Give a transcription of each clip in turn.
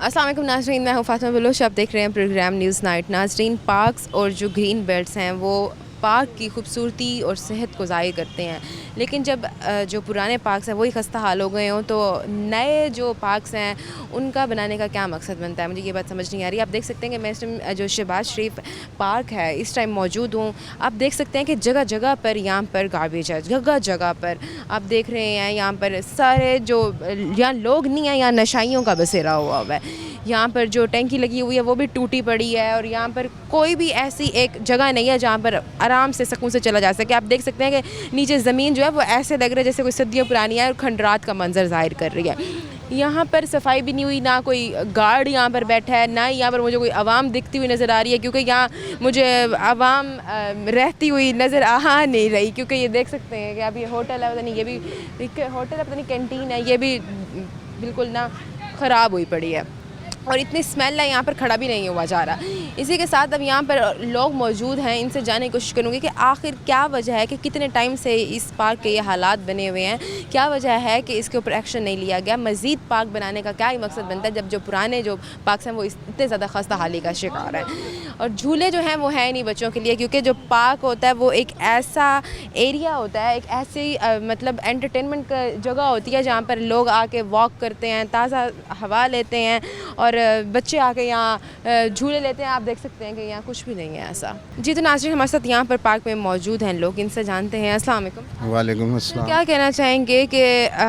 अस्सलाम वालेकुम नाज़रीन, मैं हूँ फ़ातिमा बलोच। आप देख रहे हैं प्रोग्राम न्यूज़ नाइट। नाज़रीन, पार्क्स और जो ग्रीन बेल्ट्स हैं वो पार्क की खूबसूरती और सेहत को ज़ाहिर करते हैं, लेकिन जब जो पुराने पार्क्स हैं वही खस्ता हाल हो गए हों तो नए जो पार्क्स हैं उनका बनाने का क्या मकसद बनता है, मुझे ये बात समझ नहीं आ रही। आप देख सकते हैं कि मैं इस टाइम जो शहबाज शरीफ पार्क है इस टाइम मौजूद हूँ। आप देख सकते हैं कि जगह जगह पर यहाँ पर गार्बेज है, जगह जगह पर आप देख रहे हैं। यहाँ पर सारे जो यहाँ लोग नहीं हैं, यहाँ नशाइयों का बसेरा हुआ है। यहाँ पर जो टैंकी लगी हुई है वो भी टूटी पड़ी है और यहाँ पर कोई भी ऐसी एक जगह नहीं है जहाँ पर आराम से सुकून से चला जा सके। आप देख सकते हैं कि नीचे ज़मीन जो है वो ऐसे लग रहा है जैसे कोई सदियों पुरानी है और खंडरात का मंजर ज़ाहिर कर रही है। यहाँ पर सफाई भी नहीं हुई, ना कोई गार्ड यहाँ पर बैठा है, ना यहाँ पर मुझे कोई आवाम दिखती हुई नज़र आ रही है, क्योंकि यहाँ मुझे आवाम रहती हुई नज़र आ नहीं रही। क्योंकि ये देख सकते हैं कि अब ये होटल है, पता नहीं ये भी होटल है, पता नहीं कैंटीन है, ये भी बिल्कुल ना ख़राब हुई पड़ी है और इतनी स्मेल है, यहाँ पर खड़ा भी नहीं हुआ जा रहा। इसी के साथ अब यहाँ पर लोग मौजूद हैं, इनसे जानने की कोशिश करूँगी कि आखिर क्या वजह है कि कितने टाइम से इस पार्क के ये हालात बने हुए हैं, क्या वजह है कि इसके ऊपर एक्शन नहीं लिया गया। मज़ीद पार्क बनाने का क्या ही मकसद बनता है जब जो पुराने जो पार्क्स हैं वो इतने ज़्यादा खस्ता हाली का शिकार हैं। और झूले जो हैं वो हैं नहीं बच्चों के लिए, क्योंकि जो पार्क होता है वो एक ऐसा एरिया होता है, एक ऐसी मतलब एंटरटेनमेंट का जगह होती है जहाँ पर लोग आके वॉक करते हैं, ताज़ा हवा लेते हैं और बच्चे आके यहाँ झूले लेते हैं। आप देख सकते हैं कि यहाँ कुछ भी नहीं है ऐसा। जी, तो नाज़रीन, हमारे साथ यहाँ पर पार्क में मौजूद हैं लोग, इनसे जानते हैं। अस्सलाम वालेकुम। वालेकुम अस्सलाम। क्या कहना चाहेंगे कि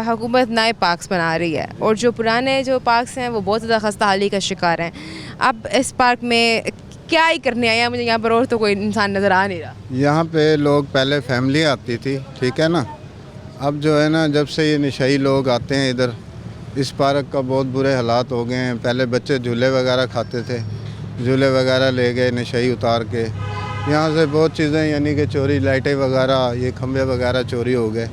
हुकूमत नए पार्क्स बना रही है और जो पुराने जो पार्क्स हैं वो बहुत ज़्यादा खस्ता हाली का शिकार हैं। अब इस पार्क में क्या ही करने आए हैं, मुझे यहाँ पर और तो कोई इंसान नज़र आ नहीं रहा। यहाँ पे लोग पहले फैमिली आती थी, ठीक है ना। अब जो है ना, जब से ये नशाई लोग आते हैं इधर, इस पार्क का बहुत बुरे हालात हो गए हैं। पहले बच्चे झूले वगैरह खाते थे, झूले वगैरह ले गए नशाई उतार के। यहाँ से बहुत चीज़ें यानी कि चोरी, लाइटें वगैरह, ये खंभे वगैरह चोरी हो गए,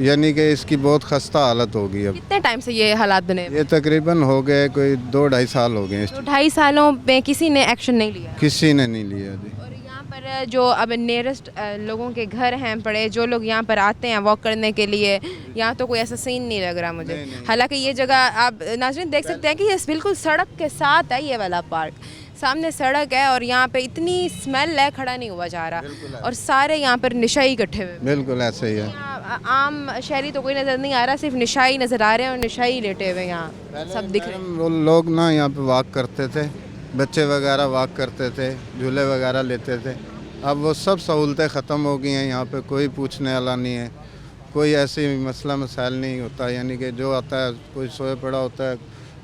यानी कि इसकी बहुत खस्ता हालत हो गई। अब कितने टाइम से ये हालात बने? ये तकरीबन हो गए कोई 2-2.5 साल हो गए। 2-2.5 सालों में किसी ने एक्शन नहीं लिया? किसी ने नहीं लिया जी। और यहाँ पर जो अब नियरेस्ट लोगों के घर हैं पड़े, जो लोग यहाँ पर आते हैं वॉक करने के लिए, यहाँ तो कोई ऐसा सीन नहीं लग रहा मुझे। हालांकि ये जगह आप नाज़रीन देख सकते हैं कि ये बिल्कुल सड़क के साथ है ये वाला पार्क, सामने सड़क है और यहाँ पे इतनी स्मेल है, खड़ा नहीं हुआ जा रहा और सारे यहाँ पर नशाई इकट्ठे हुए। बिल्कुल ऐसे ही है। आम शहरी तो कोई नज़र नहीं आ रहा, सिर्फ नशाई नज़र आ रहे हैं और नशाई लेटे हुए यहाँ सब दिख रहे हैं। वो लोग ना यहाँ पे वॉक करते थे, बच्चे वगैरह वॉक करते थे, झूले वगैरह लेते थे। अब वो सब सहूलतें ख़त्म हो गई हैं। यहाँ पे कोई पूछने वाला नहीं है, कोई ऐसी मसला मसाइल नहीं होता। यानी कि जो आता है, कोई सोए पड़ा होता है,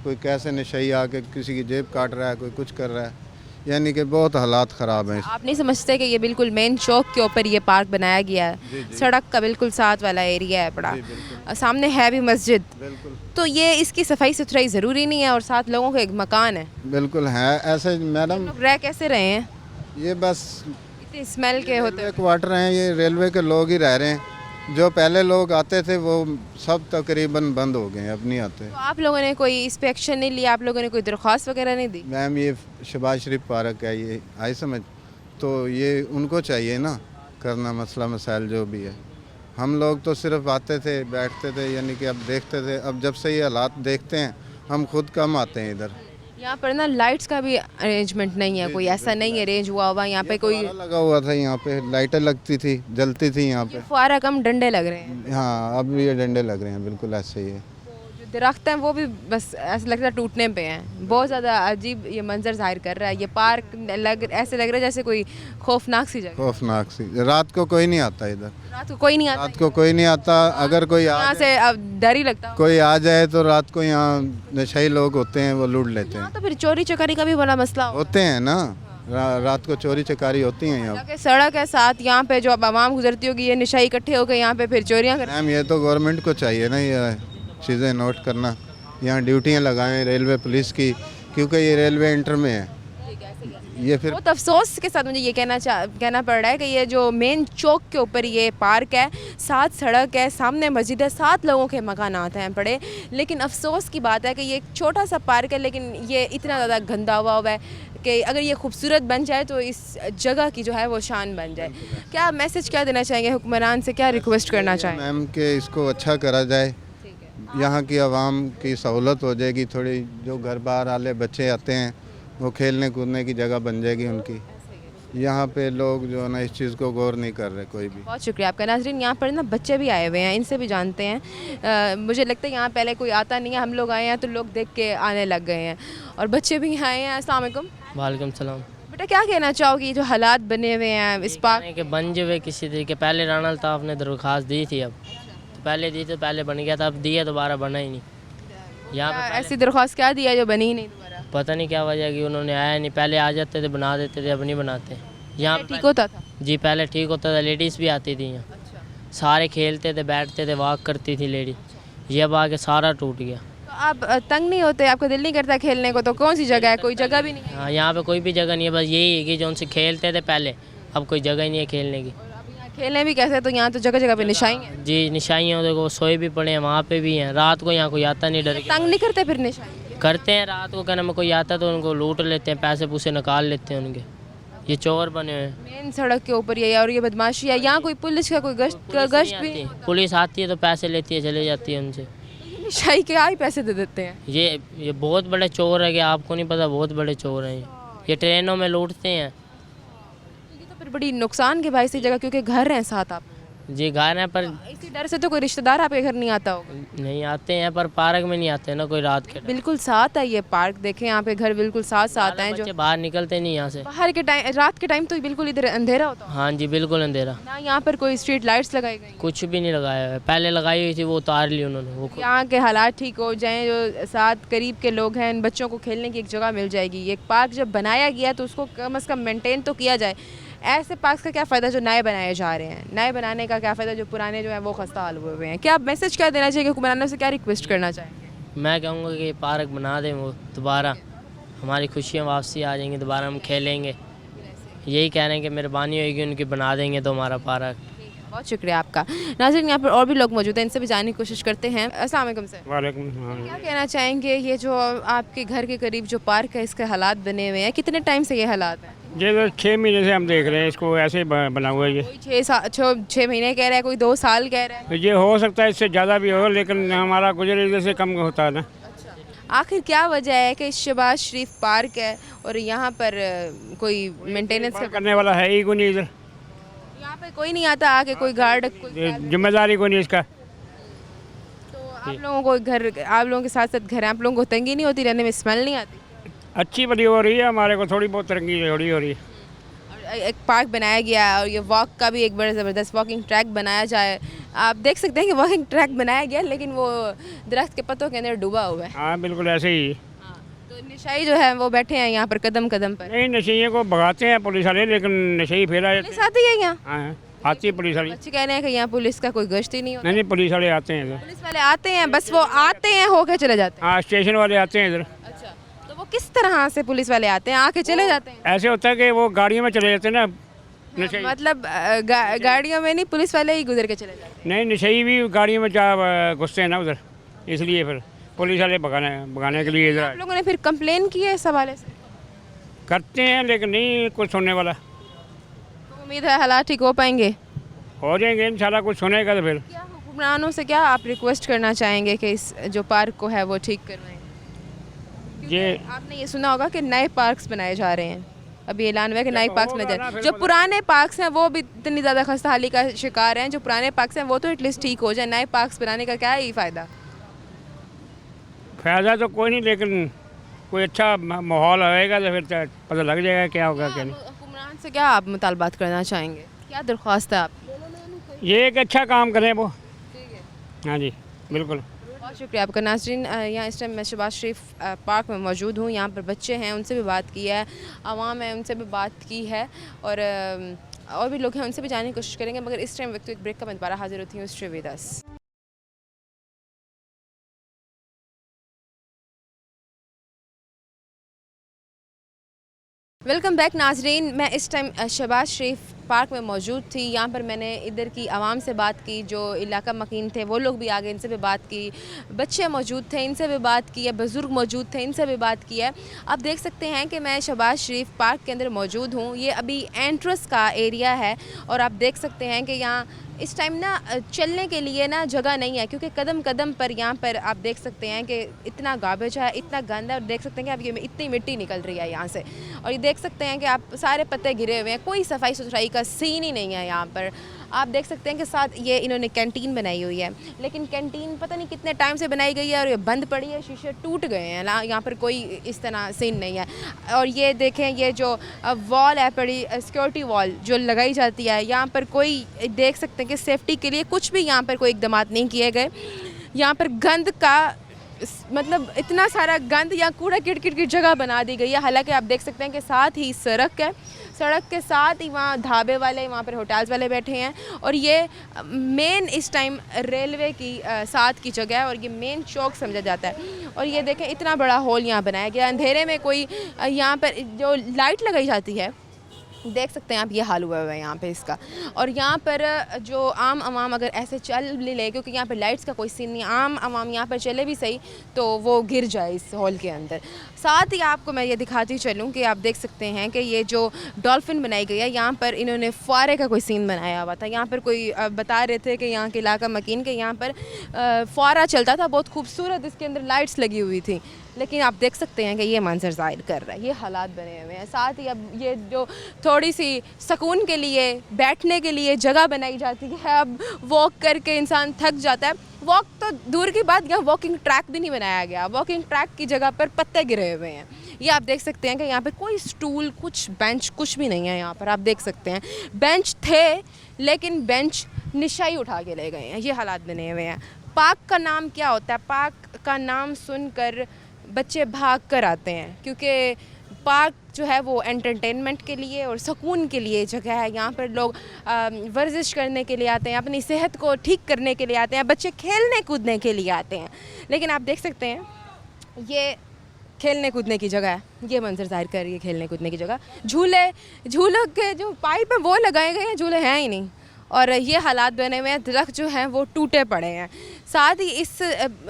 कोई कैसे नशई आके किसी की जेब काट रहा है, कोई कुछ कर रहा है, यानी कि बहुत हालात ख़राब हैं। आप नहीं समझते कि ये बिल्कुल मेन चौक के ऊपर ये पार्क बनाया गया है? जी, जी। सड़क का बिल्कुल साथ वाला एरिया है बड़ा, सामने है भी मस्जिद, तो ये इसकी सफाई सुथराई ज़रूरी नहीं है और साथ लोगों का एक मकान है। बिल्कुल है ऐसे मैडम। लोग रह कैसे रहे हैं? ये बस इतनी स्मेल के होते हुए। क्वार्टर हैं, ये रेलवे के लोग ही रह रहे हैं। जो पहले लोग आते थे वो सब तकरीबन बंद हो गए, अब नहीं आते। तो आप लोगों ने कोई इस पे एक्शन नहीं लिया? आप लोगों ने कोई दरख्वास्त वगैरह नहीं दी? मैम, ये शहबाज शरीफ पार्क है, ये आई समझ, तो ये उनको चाहिए ना करना मसला मसाइल जो भी है। हम लोग तो सिर्फ आते थे, बैठते थे, यानी कि अब देखते थे। अब जब से ये हालात देखते हैं हम खुद कम आते हैं इधर। यहाँ पर ना लाइट्स का भी अरेंजमेंट नहीं है, कोई ऐसा नहीं अरेंज हुआ हुआ यहाँ पे कोई। फुआरा लगा हुआ था, यहाँ पे लाइटें लगती थी, जलती थी यहाँ पे। फुआरा कम डंडे लग रहे हैं। हाँ, अब ये डंडे लग रहे हैं, बिल्कुल ऐसे ही है। जो दरख्त हैं वो भी बस ऐसा लगता है टूटने पे हैं। बहुत ज़्यादा अजीब ये मंजर जाहिर कर रहा है। ये पार्क ऐसे लग रहा है जैसे कोई खौफनाक सी जगह। खौफनाक सी। रात को कोई नहीं आता इधर, रात को कोई नहीं आता, रात को कोई नहीं आता। अगर कोई यहाँ से अब डर ही लगता है। कोई आ जाए तो रात को यहाँ नशाई लोग होते हैं, वो लूट लेते हैं। तो फिर चोरी चकारी का भी बड़ा मसला होते हैं ना, रात को चोरी चकारी होती हैं यहाँ। कि सड़क है साथ, यहाँ पे जो अब आवाम गुजरती होगी ये नशाई इकट्ठे हो गए यहाँ पे फिर चोरियाँ कर। मैम, ये तो गवर्नमेंट को चाहिए ना ये चीज़ें नोट करना, यहाँ ड्यूटियाँ लगाएं रेलवे पुलिस की, क्योंकि ये रेलवे इंटर में है। ये फिर बहुत अफसोस के साथ मुझे ये कहना पड़ रहा है कि ये जो मेन चौक के ऊपर ये पार्क है, साथ सड़क है, सामने मस्जिद है, साथ लोगों के मकानात हैं पड़े, लेकिन अफसोस की बात है कि ये एक छोटा सा पार्क है लेकिन ये इतना ज़्यादा गंदा हुआ है कि अगर ये खूबसूरत बन जाए तो इस जगह की जो है वो शान बन जाए। क्या मैसेज क्या देना चाहेंगे हुक्मरान से, क्या रिक्वेस्ट करना चाहेंगे? मैम के इसको अच्छा करा जाए, यहाँ की आवाम की सहूलत हो जाएगी थोड़ी, जो घर बाहर वाले बच्चे आते हैं वो खेलने कूदने की जगह बन जाएगी उनकी। यहाँ पे लोग जो है ना इस चीज़ को गौर नहीं कर रहे कोई भी। बहुत शुक्रिया आपका। नाज़रीन, यहाँ पर ना बच्चे भी आए हुए हैं, इनसे भी जानते हैं। मुझे लगता है यहाँ पहले कोई आता नहीं है, हम लोग आए हैं तो लोग देख के आने लग गए हैं और बच्चे भी आए हैं। अस्सलाम वालेकुम। वालेकुम सलाम। बेटा, क्या कहना चाहोगी ये जो हालात बने हुए हैं इस पार्क के बन जो हुए किसी तरीके, पहले राना अल्ताफ़ ने दरख्वास्त दी थी, अब तो पहले दी तो पहले बन गया था, अब दिया दोबारा बना ही नहीं। यहाँ पे ऐसी दरख्वास्त क्या दिया जो बनी ही नहीं दोबारा? पता नहीं क्या वजह कि उन्होंने आया नहीं, पहले आ जाते थे बना देते थे, अब नहीं बनाते। यहाँ पे ठीक होता था? जी पहले ठीक होता था, लेडीज़ भी आती थी यहाँ, सारे खेलते थे, बैठते थे, वॉक करती थी लेडी। ये अब आके सारा टूट गया। तो आप तंग नहीं होते? आपका दिल नहीं करता खेलने को? तो कौन सी जगह है? कोई जगह भी नहीं है। हाँ, यहाँ पे कोई भी जगह नहीं है, बस यही है कि जो उनसे खेलते थे पहले, अब कोई जगह ही नहीं है खेलने की। अब यहाँ खेलने भी कैसे? तो यहाँ तो जगह जगह पे निशाई है। जी निशाइयाँ देखो, सोए भी पड़े हैं, वहाँ पे भी हैं, रात को यहाँ कोई आता नहीं, डर के तंग नहीं करते फिर निशाई? करते हैं। रात को कहना में कोई आता तो उनको लूट लेते हैं, पैसे पूसे निकाल लेते हैं उनके। ये चोर बने हुए हैं। मेन सड़क के ऊपर ये है और ये बदमाशी है। यहाँ कोई पुलिस का कोई गश्त भी नहीं होता? पुलिस आती है तो पैसे लेती है, चले जाती है उनसे। ये निशाई के ही पैसे दे देते हैं। ये बहुत बड़े चोर है कि आपको नहीं पता, बहुत बड़े चोर हैं ये ट्रेनों में लूटते हैं। ये तो फिर बड़ी नुकसान के भाई सी जगह, क्योंकि घर हैं साथ आप। जी घर हैं पर इसी डर से तो कोई रिश्तेदार आपके घर नहीं आता होगा। नहीं आते हैं, पर पार्क में नहीं आते ना कोई रात के टाइम। बिल्कुल साथ है ये पार्क, देखें यहाँ पे घर बिल्कुल साथ साथ हैं। जो बच्चे बाहर निकलते नहीं यहाँ से। बाहर के टाइम, रात के टाइम तो बिल्कुल इधर अंधेरा होता है हाँ जी बिल्कुल अंधेरा, ना। यहाँ पर कोई स्ट्रीट लाइट्स लगाई गई? कुछ भी नहीं लगाया हुआ है। पहले लगाई हुई थी, वो उतार ली उन्होंने। वो यहाँ के हालात ठीक हो जाएं, जो साथ करीब के लोग हैं, इन बच्चों को खेलने की एक जगह मिल जाएगी। एक पार्क जब बनाया गया तो उसको कम से कम मेंटेन तो किया जाए। ऐसे पार्क का क्या फ़ायदा जो नए बनाए जा रहे हैं? नए बनाने का क्या फ़ायदा जो पुराने जो हैं वो खस्ता हाल हुए हुए हैं? क्या मैसेज क्या देना चाहिए? हुक्मरानों से क्या रिक्वेस्ट करना चाहेंगे? मैं कहूँगा कि पार्क बना दें वो दोबारा, हमारी खुशियाँ वापसी आ जाएंगी, दोबारा हम खेलेंगे। यही कह रहे हैं कि मेहरबानी होगी उनकी, बना देंगे तो हमारा पार्क। बहुत शुक्रिया आपका। नाज़रीन, यहाँ पर और भी लोग मौजूद हैं, इनसे भी जानने की कोशिश करते हैं। अस्सलाम वालेकुम सर। वालेकुम। क्या कहना चाहेंगे ये जो आपके घर के करीब जो पार्क है, इसके हालात बने हुए हैं, कितने टाइम से ये हालात हैं? ये तो 6 महीने से हम देख रहे हैं इसको, ऐसे बना हुआ है ये। कोई 6 महीने कह रहा है, कोई 2 साल कह रहा है। तो ये हो सकता है इससे ज़्यादा भी हो, लेकिन हमारा गुजर इधर से कम होता है ना। आखिर क्या वजह है कि शहबाज शरीफ पार्क है और यहाँ पर कोई मेंटेनेंस करने वाला है ही कोई नहीं इधर, यहाँ पे कोई नहीं आता आके, कोई गार्ड ये जिम्मेदारी कोई नहीं इसका। तो आप लोगों को घर, आप लोगों के साथ साथ घर, आप लोगों को तंगी नहीं होती रहने में? स्मेल नहीं आती? अच्छी बड़ी हो रही है, हमारे को थोड़ी बहुत तरंगी थोड़ी हो रही है। और एक पार्क बनाया गया है और ये वॉक का भी एक बड़ा ज़बरदस्त वॉकिंग ट्रैक बनाया जाए। आप देख सकते हैं कि वॉकिंग ट्रैक बनाया गया, लेकिन वो दरख्त के पत्तों के अंदर डूबा हुआ है। हाँ बिल्कुल ऐसे ही। तो निशाई जो है वो बैठे हैं यहाँ पर कदम कदम पर। नहीं, नशे को भगाते हैं पुलिस वाले, लेकिन नशे ही फेरा पुलिस आती है यहाँ? हाँ आती है पुलिस वाली। बच्चे कह रहे हैं कि यहाँ पुलिस का कोई गश्त ही नहीं होता। नहीं, पुलिस वाले आते हैं इधर। पुलिस वाले आते हैं, बस वो आते हैं होके चले जाते हैं। हाँ, स्टेशन वाले आते हैं इधर। अच्छा, तो वो किस तरह से पुलिस वाले आते हैं, आके चले जाते हैं? ऐसे होता है कि वो गाड़ियों में चले जाते हैं ना नशे। मतलब गाड़ियों में नहीं, पुलिस वाले ही गुजर के चले जाते हैं? नहीं, नशे भी गाड़ियों में जा घुसते हैं ना उधर, इसलिए फिर पुलिस वाले भगाने के लिए इधर आप लोगों ने फिर कंप्लेन की है इस हवाले से? करते हैं, लेकिन नहीं कुछ सुनने वाला। तो उम्मीद है हालात ठीक हो पाएंगे? हो जाएंगे इंशाल्लाह, कुछ सुनेगा तो फिर। क्या हुक्मरानों से क्या आप रिक्वेस्ट करना चाहेंगे कि इस जो पार्क को है वो ठीक करवाएं? ये आपने ये सुना होगा कि नए पार्क्स बनाए जा रहे हैं, अभी ऐलान हुआ है कि नए पार्क्स होगा बनाए ना, जा फिर जो पुराने पार्क्स हैं वो भी इतनी ज़्यादा खस्ताहाली का शिकार हैं। जो पुराने पार्क्स हैं वो तो एटलीस्ट ठीक हो जाए, नए पार्क्स बनाने का क्या ही फ़ायदा? फ़ायदा तो कोई नहीं, लेकिन कोई अच्छा माहौल आएगा तो फिर पता लग जाएगा क्या होगा क्या नहीं। हुक्मरान से क्या आप मुतालबात करना चाहेंगे? क्या दरख्वास्त है आप? ये एक अच्छा काम करें वो। हाँ जी बिल्कुल। बहुत शुक्रिया आपका। नाज़रीन, यहाँ इस टाइम मैं शहबाज शरीफ पार्क में मौजूद हूँ। यहाँ पर बच्चे हैं, उनसे भी बात की है, आवाम है, उनसे भी बात की है, और भी लोग हैं, उनसे भी जानने की कोशिश करेंगे। मगर इस टाइम वक्त एक ब्रेक का मैं दोबारा हाजिर होती हूँ। Stay with us. Welcome back नाजरीन। मैं इस टाइम शहबाज शरीफ पार्क में मौजूद थी। यहाँ पर मैंने इधर की आवाम से बात की, जो इलाका मकीन थे वो लोग भी आ गए, इनसे भी बात की। बच्चे मौजूद थे, इनसे भी बात की है। बुज़ुर्ग मौजूद थे, इनसे भी बात की है। आप देख सकते हैं कि मैं शहबाज शरीफ पार्क के अंदर मौजूद हूँ। ये अभी एंट्रेंस का एरिया है और आप देख सकते हैं कि यहाँ इस टाइम ना चलने के लिए ना जगह नहीं है, क्योंकि कदम कदम पर यहाँ पर आप देख सकते हैं कि इतना गार्बेज है, इतना गंदा है। और देख सकते हैं कि अब ये इतनी मिट्टी निकल रही है यहाँ से, और ये देख सकते हैं कि आप सारे पत्ते गिरे हुए हैं, कोई सफाई सुथराई का सीन ही नहीं है यहाँ पर। आप देख सकते हैं कि साथ ये इन्होंने कैंटीन बनाई हुई है, लेकिन कैंटीन पता नहीं कितने टाइम से बनाई गई है और ये बंद पड़ी है, शीशे टूट गए हैं ना, यहाँ पर कोई इस तरह सीन नहीं है। और ये देखें, ये जो वॉल है पड़ी सिक्योरिटी वॉल जो लगाई जाती है, यहाँ पर कोई देख सकते हैं कि सेफ्टी के लिए कुछ भी यहाँ पर कोई इकदाम नहीं किए गए। यहाँ पर गंद का मतलब इतना सारा गंद या कूड़ा किटकिट की जगह बना दी गई है। हालांकि आप देख सकते हैं कि साथ ही सड़क है, सड़क के साथ ही वहाँ ढाबे वाले, वहाँ पर होटल्स वाले बैठे हैं। और ये मेन इस टाइम रेलवे की साथ की जगह है और ये मेन चौक समझा जाता है। और ये देखें, इतना बड़ा हॉल यहाँ बनाया गया। अंधेरे में कोई यहाँ पर जो लाइट लगाई जाती है, देख सकते हैं आप, ये हाल हुआ है यहाँ पे इसका। और यहाँ पर जो आम आवाम अगर ऐसे चल भी ले, क्योंकि यहाँ पर लाइट्स का कोई सीन नहीं, आम आवाम यहाँ पर चले भी सही तो वो गिर जाए इस हॉल के अंदर। साथ ही आपको मैं ये दिखाती चलूँ कि आप देख सकते हैं कि ये जो डॉल्फिन बनाई गई है, यहाँ पर इन्होंने फुआरे का कोई सीन बनाया हुआ था। यहाँ पर कोई बता रहे थे कि यहाँ के इलाका मकीन के यहाँ पर फुआरा चलता था, बहुत खूबसूरत, इसके अंदर लाइट्स लगी हुई थी। लेकिन आप देख सकते हैं कि ये मंजर ज़ाहिर कर रहा है, ये हालात बने हुए हैं। साथ ही अब ये जो थोड़ी सी सुकून के लिए बैठने के लिए जगह बनाई जाती है, अब वॉक करके इंसान थक जाता है। वॉक तो दूर की बात, यहाँ वॉकिंग ट्रैक भी नहीं बनाया गया। वॉकिंग ट्रैक की जगह पर पत्ते गिरे हुए हैं। ये आप देख सकते हैं कि यहाँ पर कोई स्टूल, कुछ बेंच, कुछ भी नहीं है। यहाँ पर आप देख सकते हैं बेंच थे, लेकिन बेंच निशाई उठा के ले गए हैं। ये हालात बने हुए हैं। पार्क का नाम क्या होता है? पार्क का नाम सुनकर बच्चे भाग कर आते हैं, क्योंकि पार्क जो है वो एंटरटेनमेंट के लिए और सुकून के लिए जगह है। यहाँ पर लोग वर्जिश करने के लिए आते हैं, अपनी सेहत को ठीक करने के लिए आते हैं, बच्चे खेलने कूदने के लिए आते हैं। लेकिन आप देख सकते हैं ये खेलने कूदने की जगह है, ये मंजर ज़ाहिर कर रही है खेलने कूदने की जगह। झूलों के जो पाइप है वो लगाए गए हैं, झूले हैं ही नहीं। और ये हालात बने हुए हैं, दरख्त जो हैं वो टूटे पड़े हैं। साथ ही इस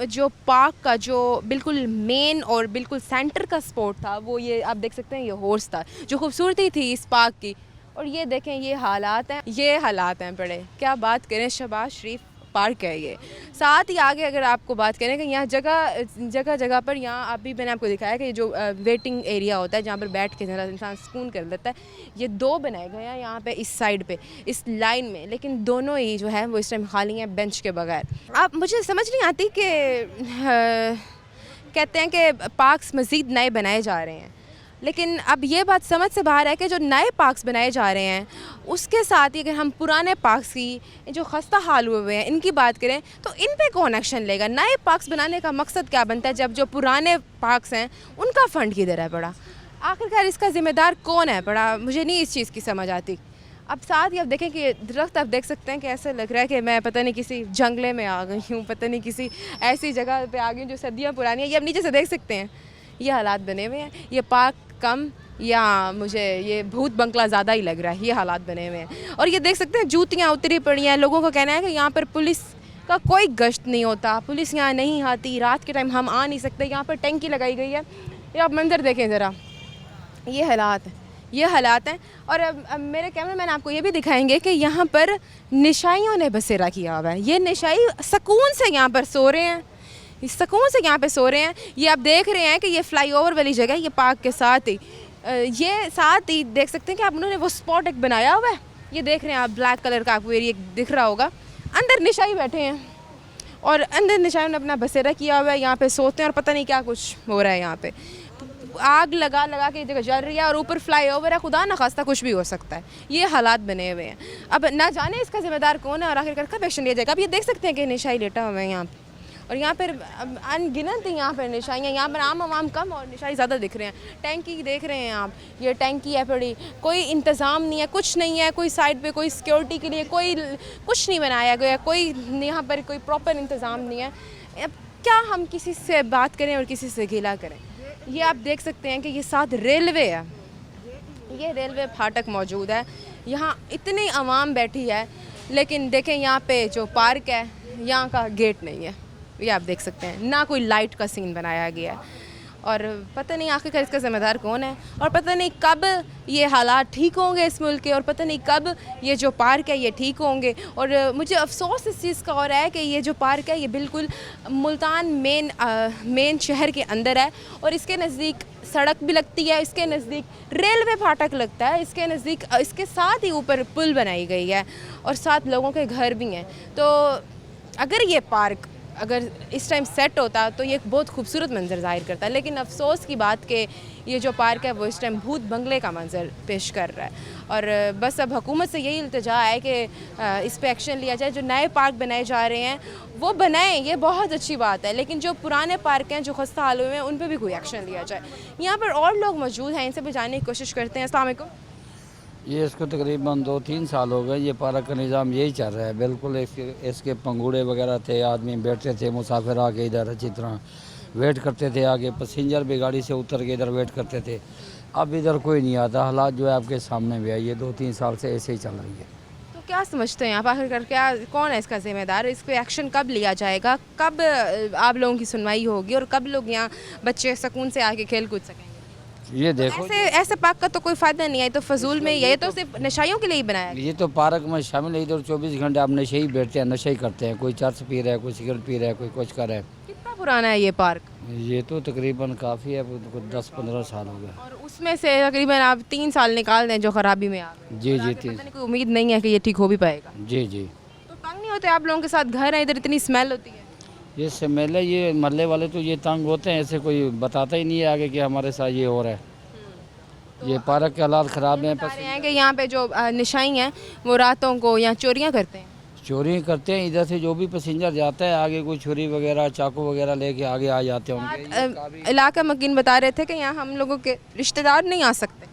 जो पार्क का जो बिल्कुल मेन और बिल्कुल सेंटर का स्पॉट था, वो ये आप देख सकते हैं, ये हॉर्स था, जो खूबसूरती थी इस पार्क की। और ये देखें, ये हालात हैं बड़े, क्या बात करें। शहबाज शरीफ पार्क है ये। साथ ही आगे अगर आपको बात करें कि यहाँ जगह जगह पर, यहाँ अभी मैंने आपको दिखाया कि जो वेटिंग एरिया होता है, जहाँ पर बैठ के ज़रा इंसान सुकून कर लेता है, ये 2 बनाए गए हैं यहाँ पे इस साइड पे, इस लाइन में। लेकिन दोनों ही जो है वो इस टाइम खाली हैं बेंच के बगैर। अब मुझे समझ नहीं आती कि कहते हैं कि पार्क्स मज़ीद नए बनाए जा रहे हैं, लेकिन अब ये बात समझ से बाहर है कि जो नए पार्क्स बनाए जा रहे हैं उसके साथ ही अगर हम पुराने पार्क्स की जो खस्ता हाल हुए हुए हैं इनकी बात करें तो इन पे कौन एक्शन लेगा? नए पार्क्स बनाने का मकसद क्या बनता है जब जो पुराने पार्क्स हैं उनका फ़ंड किधर है पड़ा? आखिरकार इसका ज़िम्मेदार कौन है पड़ा? मुझे नहीं इस चीज़ की समझ आती। अब साथ ही आप देखें कि दरख्त, आप देख सकते हैं कि ऐसा लग रहा है कि मैं पता नहीं किसी जंगले में आ गई हूँ, पता नहीं किसी ऐसी जगह पे आ गई हूँ जो सदियाँ पुरानी है। ये आप नीचे से देख सकते हैं, ये हालात बने हुए हैं। ये पार्क कम या मुझे ये भूत बंगला ज़्यादा ही लग रहा है, ये हालात बने हुए हैं। और ये देख सकते हैं जूतियाँ उतरी पड़ी हैं। लोगों का कहना है कि यहाँ पर पुलिस का कोई गश्त नहीं होता, पुलिस यहाँ नहीं आती, रात के टाइम हम आ नहीं सकते। यहाँ पर टंकी लगाई गई है, ये आप मंजर देखें ज़रा, ये हालात हैं। और अब मेरे कैमरामैन आपको ये भी दिखाएंगे कि यहाँ पर निशाइयों ने बसेरा किया हुआ है। ये निशाई सुकून से यहाँ पर सो रहे हैं, सुकून से यहाँ पे सो रहे हैं। ये आप देख रहे हैं कि ये फ्लाईओवर वाली जगह, ये पार्क के साथ ही, ये साथ ही देख सकते हैं कि आप उन्होंने वो स्पॉट एक बनाया हुआ है। ये देख रहे हैं आप, ब्लैक कलर का आपको एरिया दिख रहा होगा। अंदर निशाई बैठे हैं और अंदर निशाइयों ने अपना बसेरा किया हुआ है, यहाँ पे सोते हैं और पता नहीं क्या कुछ हो रहा है। यहाँ पे आग लगा के जगह जल रही है और ऊपर फ्लाईओवर है, खुदा न खास्ता कुछ भी हो सकता है। ये हालात बने हुए हैं। अब ना जाने इसका ज़िम्मेदार कौन है और आखिरकार कब एक्शन लिया जाएगा। अब ये देख सकते हैं कि निशाई लेटा हुआ है यहाँ पर, और यहाँ पर अनगिनत ही यहाँ पर निशाइयाँ, यहाँ पर आम कम और निशाई ज़्यादा दिख रहे हैं। टैंकी देख रहे हैं आप, ये टैंकी है पड़ी, कोई इंतज़ाम नहीं है, कुछ नहीं है, कोई साइड पे कोई सिक्योरिटी के लिए कोई कुछ नहीं बनाया गया, कोई यहाँ पर कोई प्रॉपर इंतज़ाम नहीं है। अब क्या हम किसी से बात करें और किसी से गिला करें? ये आप देख सकते हैं कि ये साथ रेलवे है, ये रेलवे फाटक मौजूद है। यहाँ इतनी आवाम बैठी है, लेकिन देखें यहाँ पे जो पार्क है यहाँ का गेट नहीं है, ये आप देख सकते हैं, ना कोई लाइट का सीन बनाया गया है। और पता नहीं आखिरकार इसका ज़िम्मेदार कौन है, और पता नहीं कब ये हालात ठीक होंगे इस मुल्क के, और पता नहीं कब ये जो पार्क है ये ठीक होंगे। और मुझे अफसोस इस चीज़ का हो रहा है कि ये जो पार्क है ये बिल्कुल मुल्तान मेन शहर के अंदर है, और इसके नज़दीक सड़क भी लगती है, इसके नज़दीक रेलवे फाटक लगता है, इसके नज़दीक इसके साथ ही ऊपर पुल बनाई गई है, और साथ लोगों के घर भी हैं। तो अगर ये पार्क अगर इस टाइम सेट होता तो ये एक बहुत खूबसूरत मंजर ज़ाहिर करता है, लेकिन अफसोस की बात कि ये जो पार्क है वो इस टाइम भूत बंगले का मंजर पेश कर रहा है। और बस अब हुकूमत से यही इल्तिजा है कि इस पे एक्शन लिया जाए, जो नए पार्क बनाए जा रहे हैं वो बनाएं, ये बहुत अच्छी बात है, लेकिन जो पुराने पार्क हैं जो खस्ता हाल हुए हैं उन पर भी कोई एक्शन लिया जाए। यहाँ पर और लोग मौजूद हैं, इनसे भी जानने की कोशिश करते हैं। अस्सलाम वालेकुम। ये इसको तकरीबन 2-3 साल हो गए, ये पार्क का निज़ाम यही चल रहा है। बिल्कुल इसके पंगूड़े वगैरह थे, आदमी बैठते थे, मुसाफिर आके इधर अच्छी तरह वेट करते थे, आगे पैसेंजर भी गाड़ी से उतर के इधर वेट करते थे। अब इधर कोई नहीं आता, हालात जो है आपके सामने भी है, ये 2-3 साल से ऐसे ही चल रही है। तो क्या समझते हैं आप, आखिरकार क्या कौन है इसका ज़िम्मेदार, इस पर एक्शन कब लिया जाएगा, कब आप लोगों की सुनवाई होगी, और कब लोग यहाँ बच्चे सुकून से आके खेल कूद सकेंगे? ये देखो, ऐसे पार्क का तो कोई फ़ायदा नहीं है, तो फजूल में ये तो सिर्फ नशाइयों के लिए ही बनाया है। ये तो पार्क में शामिल है, इधर 24 घंटे आप नशे ही बैठते हैं, नशे ही करते हैं। कोई चर्च पी रहा है, कोई सिगरेट पी रहा है, कोई कुछ कर रहा है। कितना पुराना है ये पार्क? ये तो तकरीबन काफ़ी है, 10-15 साल हो गया। और उसमें से तकरीबन आप 3 साल निकाल दें जो ख़राबी में आ गए। जी जी, पता नहीं कोई उम्मीद नहीं है कि ये ठीक हो भी पाएगा। जी जी। तो तंग नहीं होते आप लोगों के साथ, घर है इधर इतनी स्मेल होती है। ये स्मेल है, ये महल्ले वाले तो ये तंग होते हैं, ऐसे कोई बताता ही नहीं है आगे कि हमारे साथ ये हो रहा है। ये पार्क के हालात ख़राब हैं। बता रहे हैं कि यहाँ पे जो नशाई हैं वो रातों को यहाँ चोरियाँ करते हैं। चोरी करते हैं, इधर से जो भी पैसेंजर जाता है आगे कोई छुरी वगैरह चाकू वगैरह लेके आगे आ जाते हैं उनके। इलाका मकीन बता रहे थे कि यहाँ हम लोगों के रिश्तेदार नहीं आ सकते,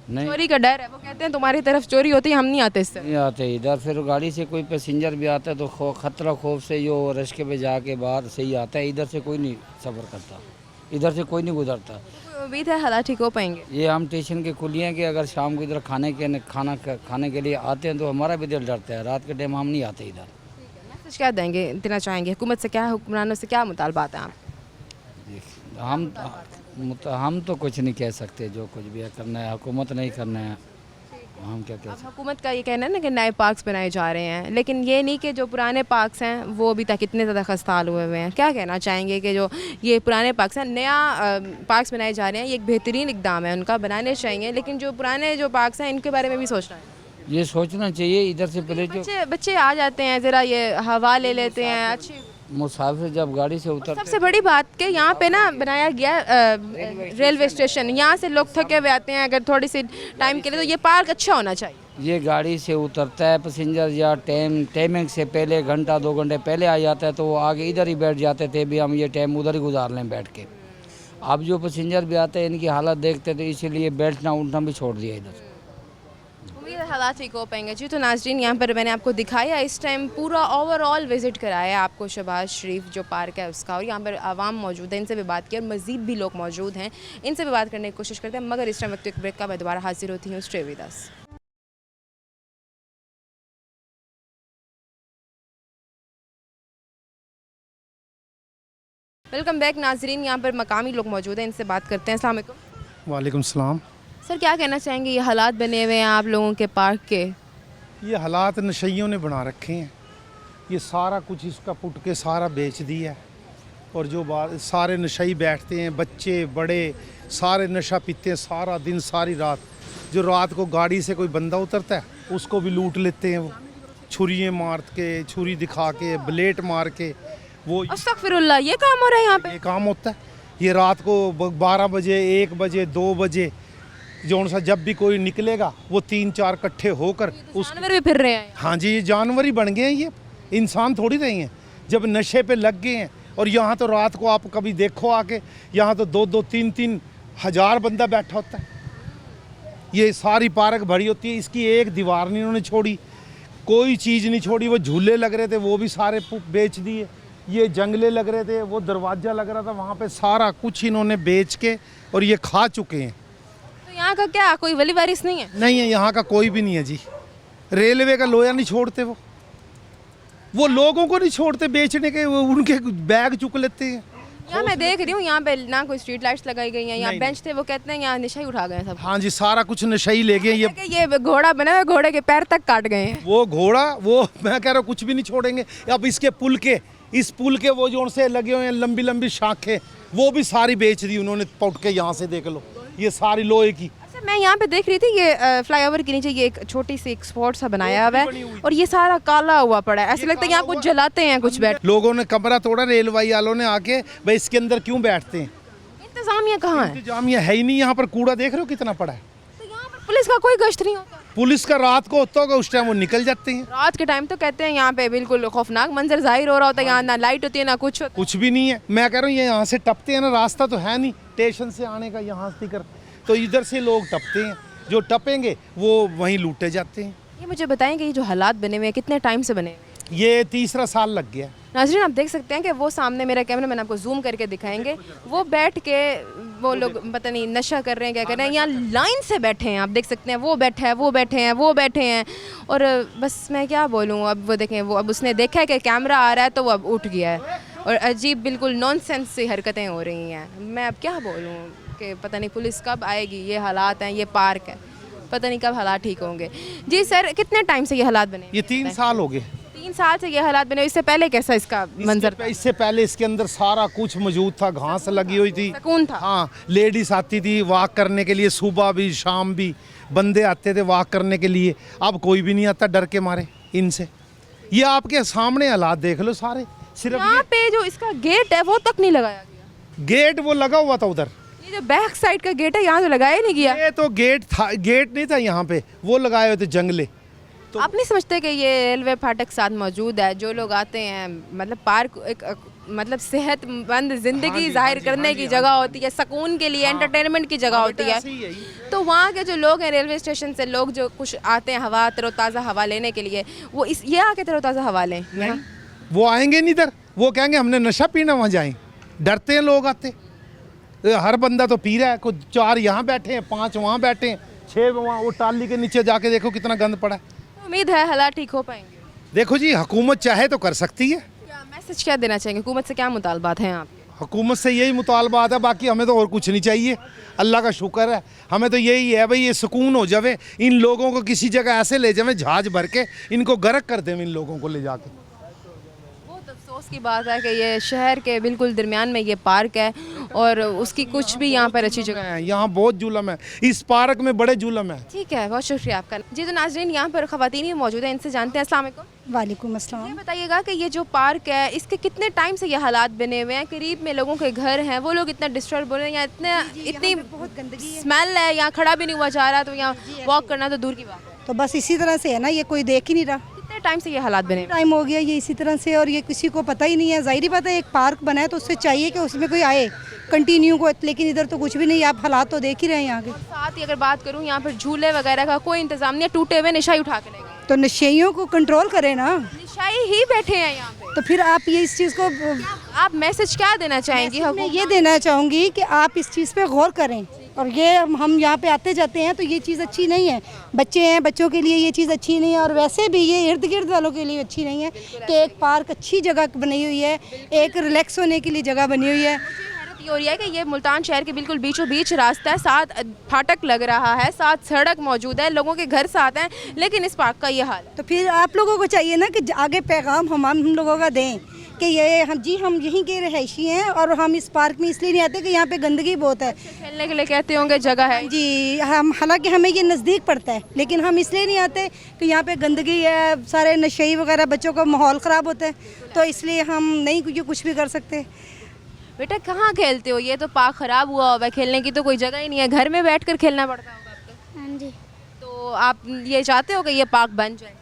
नहीं चोरी का डर है। वो कहते हैं तुम्हारी तरफ चोरी होती है, हम नहीं आते इससे। नहीं आते इधर। फिर गाड़ी से कोई पैसेंजर भी आता है तो खतरा खौफ से जो रश्के पे जाके बाहर से ही आता है, इधर से कोई नहीं सफ़र करता, इधर से कोई नहीं गुजरता। कोई उम्मीद है हालात ठीक हो पाएंगे? ये हम स्टेशन के खुली हैं कि अगर शाम को इधर खाने के लिए आते हैं तो हमारा भी दिल डरता है, रात के टाइम हम नहीं आते इधर। मैसेज क्या देना चाहेंगे हुकूमत से, क्या हुक्मरानों से क्या मुतालबात हैं आप? हम तो कुछ नहीं कह सकते, जो कुछ भी है करना है, हुकूमत नहीं करना है, हम क्या कह अब सकते। हुकूमत का ये कहना है ना कि नए पार्क्स बनाए जा रहे हैं, लेकिन ये नहीं कि जो पुराने पार्क्स हैं वो अभी तक इतने ज़्यादा खस्ताहाल हुए हुए हैं। क्या कहना चाहेंगे कि जो ये पुराने पार्क्स हैं, नया पार्क्स बनाए जा रहे हैं, ये एक बेहतरीन इकदाम है, उनका बनाने चाहिए, लेकिन जो पुराने जो पार्क्स हैं इनके बारे में भी सोचना है। ये सोचना चाहिए इधर से पहले जो बच्चे आ जाते हैं, ज़रा ये हवा ले लेते हैं अच्छी। मुसाफिर जब गाड़ी से उतरते सबसे बड़ी बात कि यहाँ पे ना बनाया गया रेलवे स्टेशन, यहाँ से लोग थके हुए आते हैं अगर थोड़ी सी टाइम के लिए, तो ये पार्क अच्छा होना चाहिए। ये गाड़ी से उतरता है पैसेंजर या टाइमिंग से पहले 1-2 घंटे पहले आ जाता है तो वो आगे इधर ही बैठ जाते थे, भी हम ये टाइम उधर ही गुजार लें बैठ के। अब जो पैसेंजर भी आते हैं इनकी हालत देखते तो इसीलिए बैठना उठना भी छोड़ दिया इधर। उम्मीद है हालात ठीक हो पाएंगे। जी तो नाज़रीन, यहाँ पर मैंने आपको दिखाया इस टाइम पूरा ओवरऑल विज़िट कराया आपको शहबाज शरीफ जो पार्क है उसका, और यहाँ पर आवाम मौजूद है, इनसे भी बात की, और मज़ीद भी लोग मौजूद हैं, इनसे भी बात करने की कोशिश करते हैं, मगर इस टाइम वक्त एक ब्रेक का मैं दोबारा हाजिर होती हूँ। Stay with us. Welcome back नाजरीन, यहाँ पर मकामी लोग मौजूद हैं, इनसे बात करते हैं। अस्सलाम वालेकुम। वालेकुम सलाम। सर क्या कहना चाहेंगे, ये हालात बने हुए हैं आप लोगों के पार्क के? ये हालात नशइयों ने बना रखे हैं, ये सारा कुछ इसका पुट के सारा बेच दिया है, और जो बात सारे नशई बैठते हैं, बच्चे बड़े सारे नशा पीते हैं सारा दिन सारी रात। जो रात को गाड़ी से कोई बंदा उतरता है उसको भी लूट लेते हैं, वो छुरियाँ मार के, छुरी दिखा के, ब्लेड मार के, वो अस्तगफिरुल्लाह, ये काम हो रहा है यहाँ पे? ये काम होता है। ये रात को 12 बजे 1 बजे 2 बजे जौन सा जब भी कोई निकलेगा वो 3-4 इकट्ठे होकर उस जानवर भी फिर रहे हैं। हाँ जी, ये जानवर ही बन गए हैं, ये इंसान थोड़ी नहीं है। जब नशे पे लग गए हैं, और यहाँ तो रात को आप कभी देखो आके, यहाँ तो 2-2, 3-3 हज़ार बंदा बैठा होता है। ये सारी पार्क भरी होती है, इसकी एक दीवार नहीं इन्होंने छोड़ी, कोई चीज़ नहीं छोड़ी। वो झूले लग रहे थे वो भी सारे बेच दिए, ये जंगले लग रहे थे, वो दरवाज़ा लग रहा था वहाँ पे, सारा कुछ इन्होंने बेच के और ये खा चुके हैं। तो यहाँ का क्या कोई वली वारिस नहीं है? नहीं है, यहाँ का कोई भी नहीं है जी। रेलवे का लोया नहीं छोड़ते वो लोगों को नहीं छोड़ते बेचने के, वो उनके बैग चुक लेते हैं। यहाँ मैं देख रही हूँ यहाँ पे ना कोई स्ट्रीट लाइट्स लगाई गई हैं, यहाँ नहीं, बेंच थे वो कहते हैं यहाँ नशा ही उठा गए हैं सब। हाँ जी, सारा कुछ नशे ही ले गए ये घोड़ा बना हुआ है, घोड़े के पैर तक काट गए हैं। वो घोड़ा, वो मैं कह रहा हूँ कुछ भी नहीं छोड़ेंगे। अब इसके पुल के, इस पुल के वो जो से लगे हुए हैं लंबी लंबी शाखें, वो भी सारी बेच दी उन्होंने पट के। यहाँ से देख लो, ये सारी लोहे की। अच्छा, मैं यहाँ पे देख रही थी ये फ्लाईओवर के नीचे ये एक छोटी सी एक स्पॉट सा बनाया हुआ है और ये सारा काला हुआ पड़ा है, ऐसा लगता है यहाँ कुछ जलाते हैं कुछ बैठ। लोगों ने कमरा तोड़ा, रेलवे वालों ने आके, भाई इसके अंदर क्यों बैठते हैं? इंतजामिया कहाँ है? इंतजामिया है ही नहीं। यहाँ पर कूड़ा देख रहे हो कितना पड़ा है। तो यहाँ पर पुलिस का कोई गश्त नहीं होता? पुलिस का रात को होता होगा, उस टाइम वो निकल जाते हैं। रात के टाइम तो कहते हैं यहाँ पे बिल्कुल खौफनाक मंजर जाहिर हो रहा होता है, यहाँ ना लाइट होती है ना कुछ होता है। कुछ भी नहीं है। मैं कह रहा हूँ ये यहाँ से टपते हैं ना, रास्ता तो है नहीं स्टेशन से आने का यहाँ से कर, तो इधर से लोग टपते हैं, जो टपेंगे वो वहीं लूटे जाते हैं। ये मुझे बताएं कि ये जो हालात बने हुए हैं कितने टाइम से बने हुए हैं? ये तीसरा साल लग गया। नाज़रीन, आप देख सकते हैं कि वो सामने मेरा कैमरा मैंने आपको जूम करके दिखाएंगे, वो बैठ के वो लोग पता नहीं नशा कर रहे हैं क्या कर रहे हैं, यहाँ लाइन से बैठे हैं। आप देख सकते हैं वो बैठे हैं, वो बैठे हैं, वो बैठे हैं, और बस मैं क्या बोलूँ। अब वो देखें, वो अब उसने देखा है कि कैमरा आ रहा है तो वो अब उठ गया है और अजीब बिल्कुल नॉनसेंस सी हरकतें हो रही हैं। मैं अब क्या बोलूँ कि पता नहीं पुलिस कब आएगी। ये हालात हैं, ये पार्क है, पता नहीं कब हालात ठीक होंगे। जी सर, कितने टाइम से ये हालात बने? ये 3 साल हो गए। 3 साल से ये हालात बने। इससे पहले कैसा इसका मंजर था? इससे पहले इसके अंदर सारा कुछ मौजूद था, घास लगी हुई थी, सुकून था। हाँ, लेडीज आती थी वॉक करने के लिए, सुबह भी शाम भी बंदे आते थे वॉक करने के लिए। अब कोई भी नहीं आता डर के मारे इनसे। ये आपके सामने हालात देख लो सारे। सिर्फ यहाँ पे जो इसका गेट है वो तक नहीं लगाया गया। गेट वो लगा हुआ था उधर, ये जो बैक साइड का गेट है यहाँ तो लगाया ही नहीं गया। ये तो गेट था, गेट नहीं था यहाँ पे, वो लगाए हुए थे जंगले। तो आप नहीं समझते कि ये रेलवे फाटक साथ मौजूद है, जो लोग आते हैं, मतलब पार्क एक मतलब सेहतमंद जिंदगी जाहिर करने की जगह होती है, सुकून के लिए, एंटरटेनमेंट की जगह होती है। तो वहाँ के जो लोग हैं रेलवे स्टेशन से, लोग जो कुछ आते हैं हवा, तरोताज़ा हवा लेने के लिए, वो इस ये आके तरोताज़ा हवा लें यहाँ? वो आएंगे नहीं इधर, वो कहेंगे हमने नशा पीना, वहाँ जाएं। डरते हैं लोग आते। हर बंदा तो पी रहा है, कुछ 4 यहाँ बैठे हैं, 5 वहाँ बैठे हैं, 6 वहाँ, वो टाली के नीचे जाके देखो कितना गंद पड़ा है। उम्मीद है हालात ठीक हो पाएंगे। देखो जी, हुकूमत चाहे तो कर सकती है। क्या मैसेज क्या देना चाहेंगे? हुकूमत से क्या मुतालबात हैं आपके? हुकूमत से यही मुतालबात है, बाकी हमें तो और कुछ नहीं चाहिए। अल्लाह का शुक्र है, हमें तो यही है भाई, ये सुकून हो जावे। इन लोगों को किसी जगह ऐसे ले जावे, जहाज भर के इनको गर्क कर दें इन लोगों को ले जाके। अफसोस की बात है कि ये शहर के बिल्कुल दरमियान में ये पार्क है और उसकी कुछ भी यहाँ पर अच्छी जगह है। यहाँ बहुत जुल्म है, इस पार्क में बड़े जुल्म है। ठीक है, बहुत शुक्रिया आपका। जी तो नाज़रीन, यहाँ पर ख़वातीन भी मौजूद हैं, इनसे जानते हैं। अस्सलाम वालेकुम। वालेकुम अस्सलाम। ये बताइएगा कि ये जो पार्क है इसके कितने टाइम से ये हालात बने हुए हैं? करीब में लोगों के घर हैं, वो लोग इतना डिस्टर्ब हो रहे हैं, यहाँ इतनी बहुत गंदगी है, स्मेल है, यहाँ खड़ा भी नहीं हुआ जा रहा, तो यहाँ वॉक करना तो दूर की बात है। तो बस इसी तरह से है ना, ये कोई देख ही नहीं रहा। कितने टाइम से ये हालात बने हुए हैं? टाइम हो गया ये इसी तरह से, और ये किसी को पता ही नहीं है। ज़ाहिर बात है, एक पार्क बना है तो उससे चाहिए कि उसमें कोई आए कंटिन्यू को, लेकिन इधर तो कुछ भी नहीं। आप हालात तो देख ही रहे हैं यहाँ के। साथ ही अगर बात करूँ, यहाँ पर झूले वगैरह का कोई इंतजाम नहीं है, टूटे हुए नशाई उठा के ले गए। तो नशेइयों को कंट्रोल करें ना, नशाई ही बैठे हैं यहाँ पे। तो फिर आप ये इस चीज़ को, आप मैसेज क्या देना चाहेंगी? मैं ये देना चाहूँगी कि आप इस चीज़ पे गौर करें। और ये हम यहाँ पे आते जाते हैं तो ये चीज़ अच्छी नहीं है। बच्चे हैं, बच्चों के लिए ये चीज़ अच्छी नहीं है, और वैसे भी ये इर्द गिर्द वालों के लिए अच्छी नहीं है कि एक पार्क अच्छी जगह बनी हुई है, एक रिलैक्स होने के लिए जगह बनी हुई है। ये हो रही है कि ये मुल्तान शहर के बिल्कुल बीचों बीच रास्ता है, साथ फाटक लग रहा है, साथ सड़क मौजूद है, लोगों के घर साथ हैं, लेकिन इस पार्क का ये हाल है। तो फिर आप लोगों को चाहिए ना कि आगे पैगाम हम लोगों का दें कि ये हम यहीं के रहायशी हैं, और हम इस पार्क में इसलिए नहीं आते कि यहाँ पे गंदगी बहुत है। खेलने के लिए कहते होंगे जगह है जी, हम हालांकि हमें ये नज़दीक पड़ता है, लेकिन हम इसलिए नहीं आते कि यहाँ पे गंदगी है, सारे नशे वगैरह, बच्चों का माहौल ख़राब होता है, तो इसलिए हम नहीं कुछ भी कर सकते। बेटा कहाँ खेलते हो? ये तो पार्क ख़राब हुआ हुआ है, खेलने की तो कोई जगह ही नहीं है, घर में बैठकर खेलना पड़ता होगा आपको। हाँ जी। तो आप ये चाहते हो कि ये पार्क बन जाए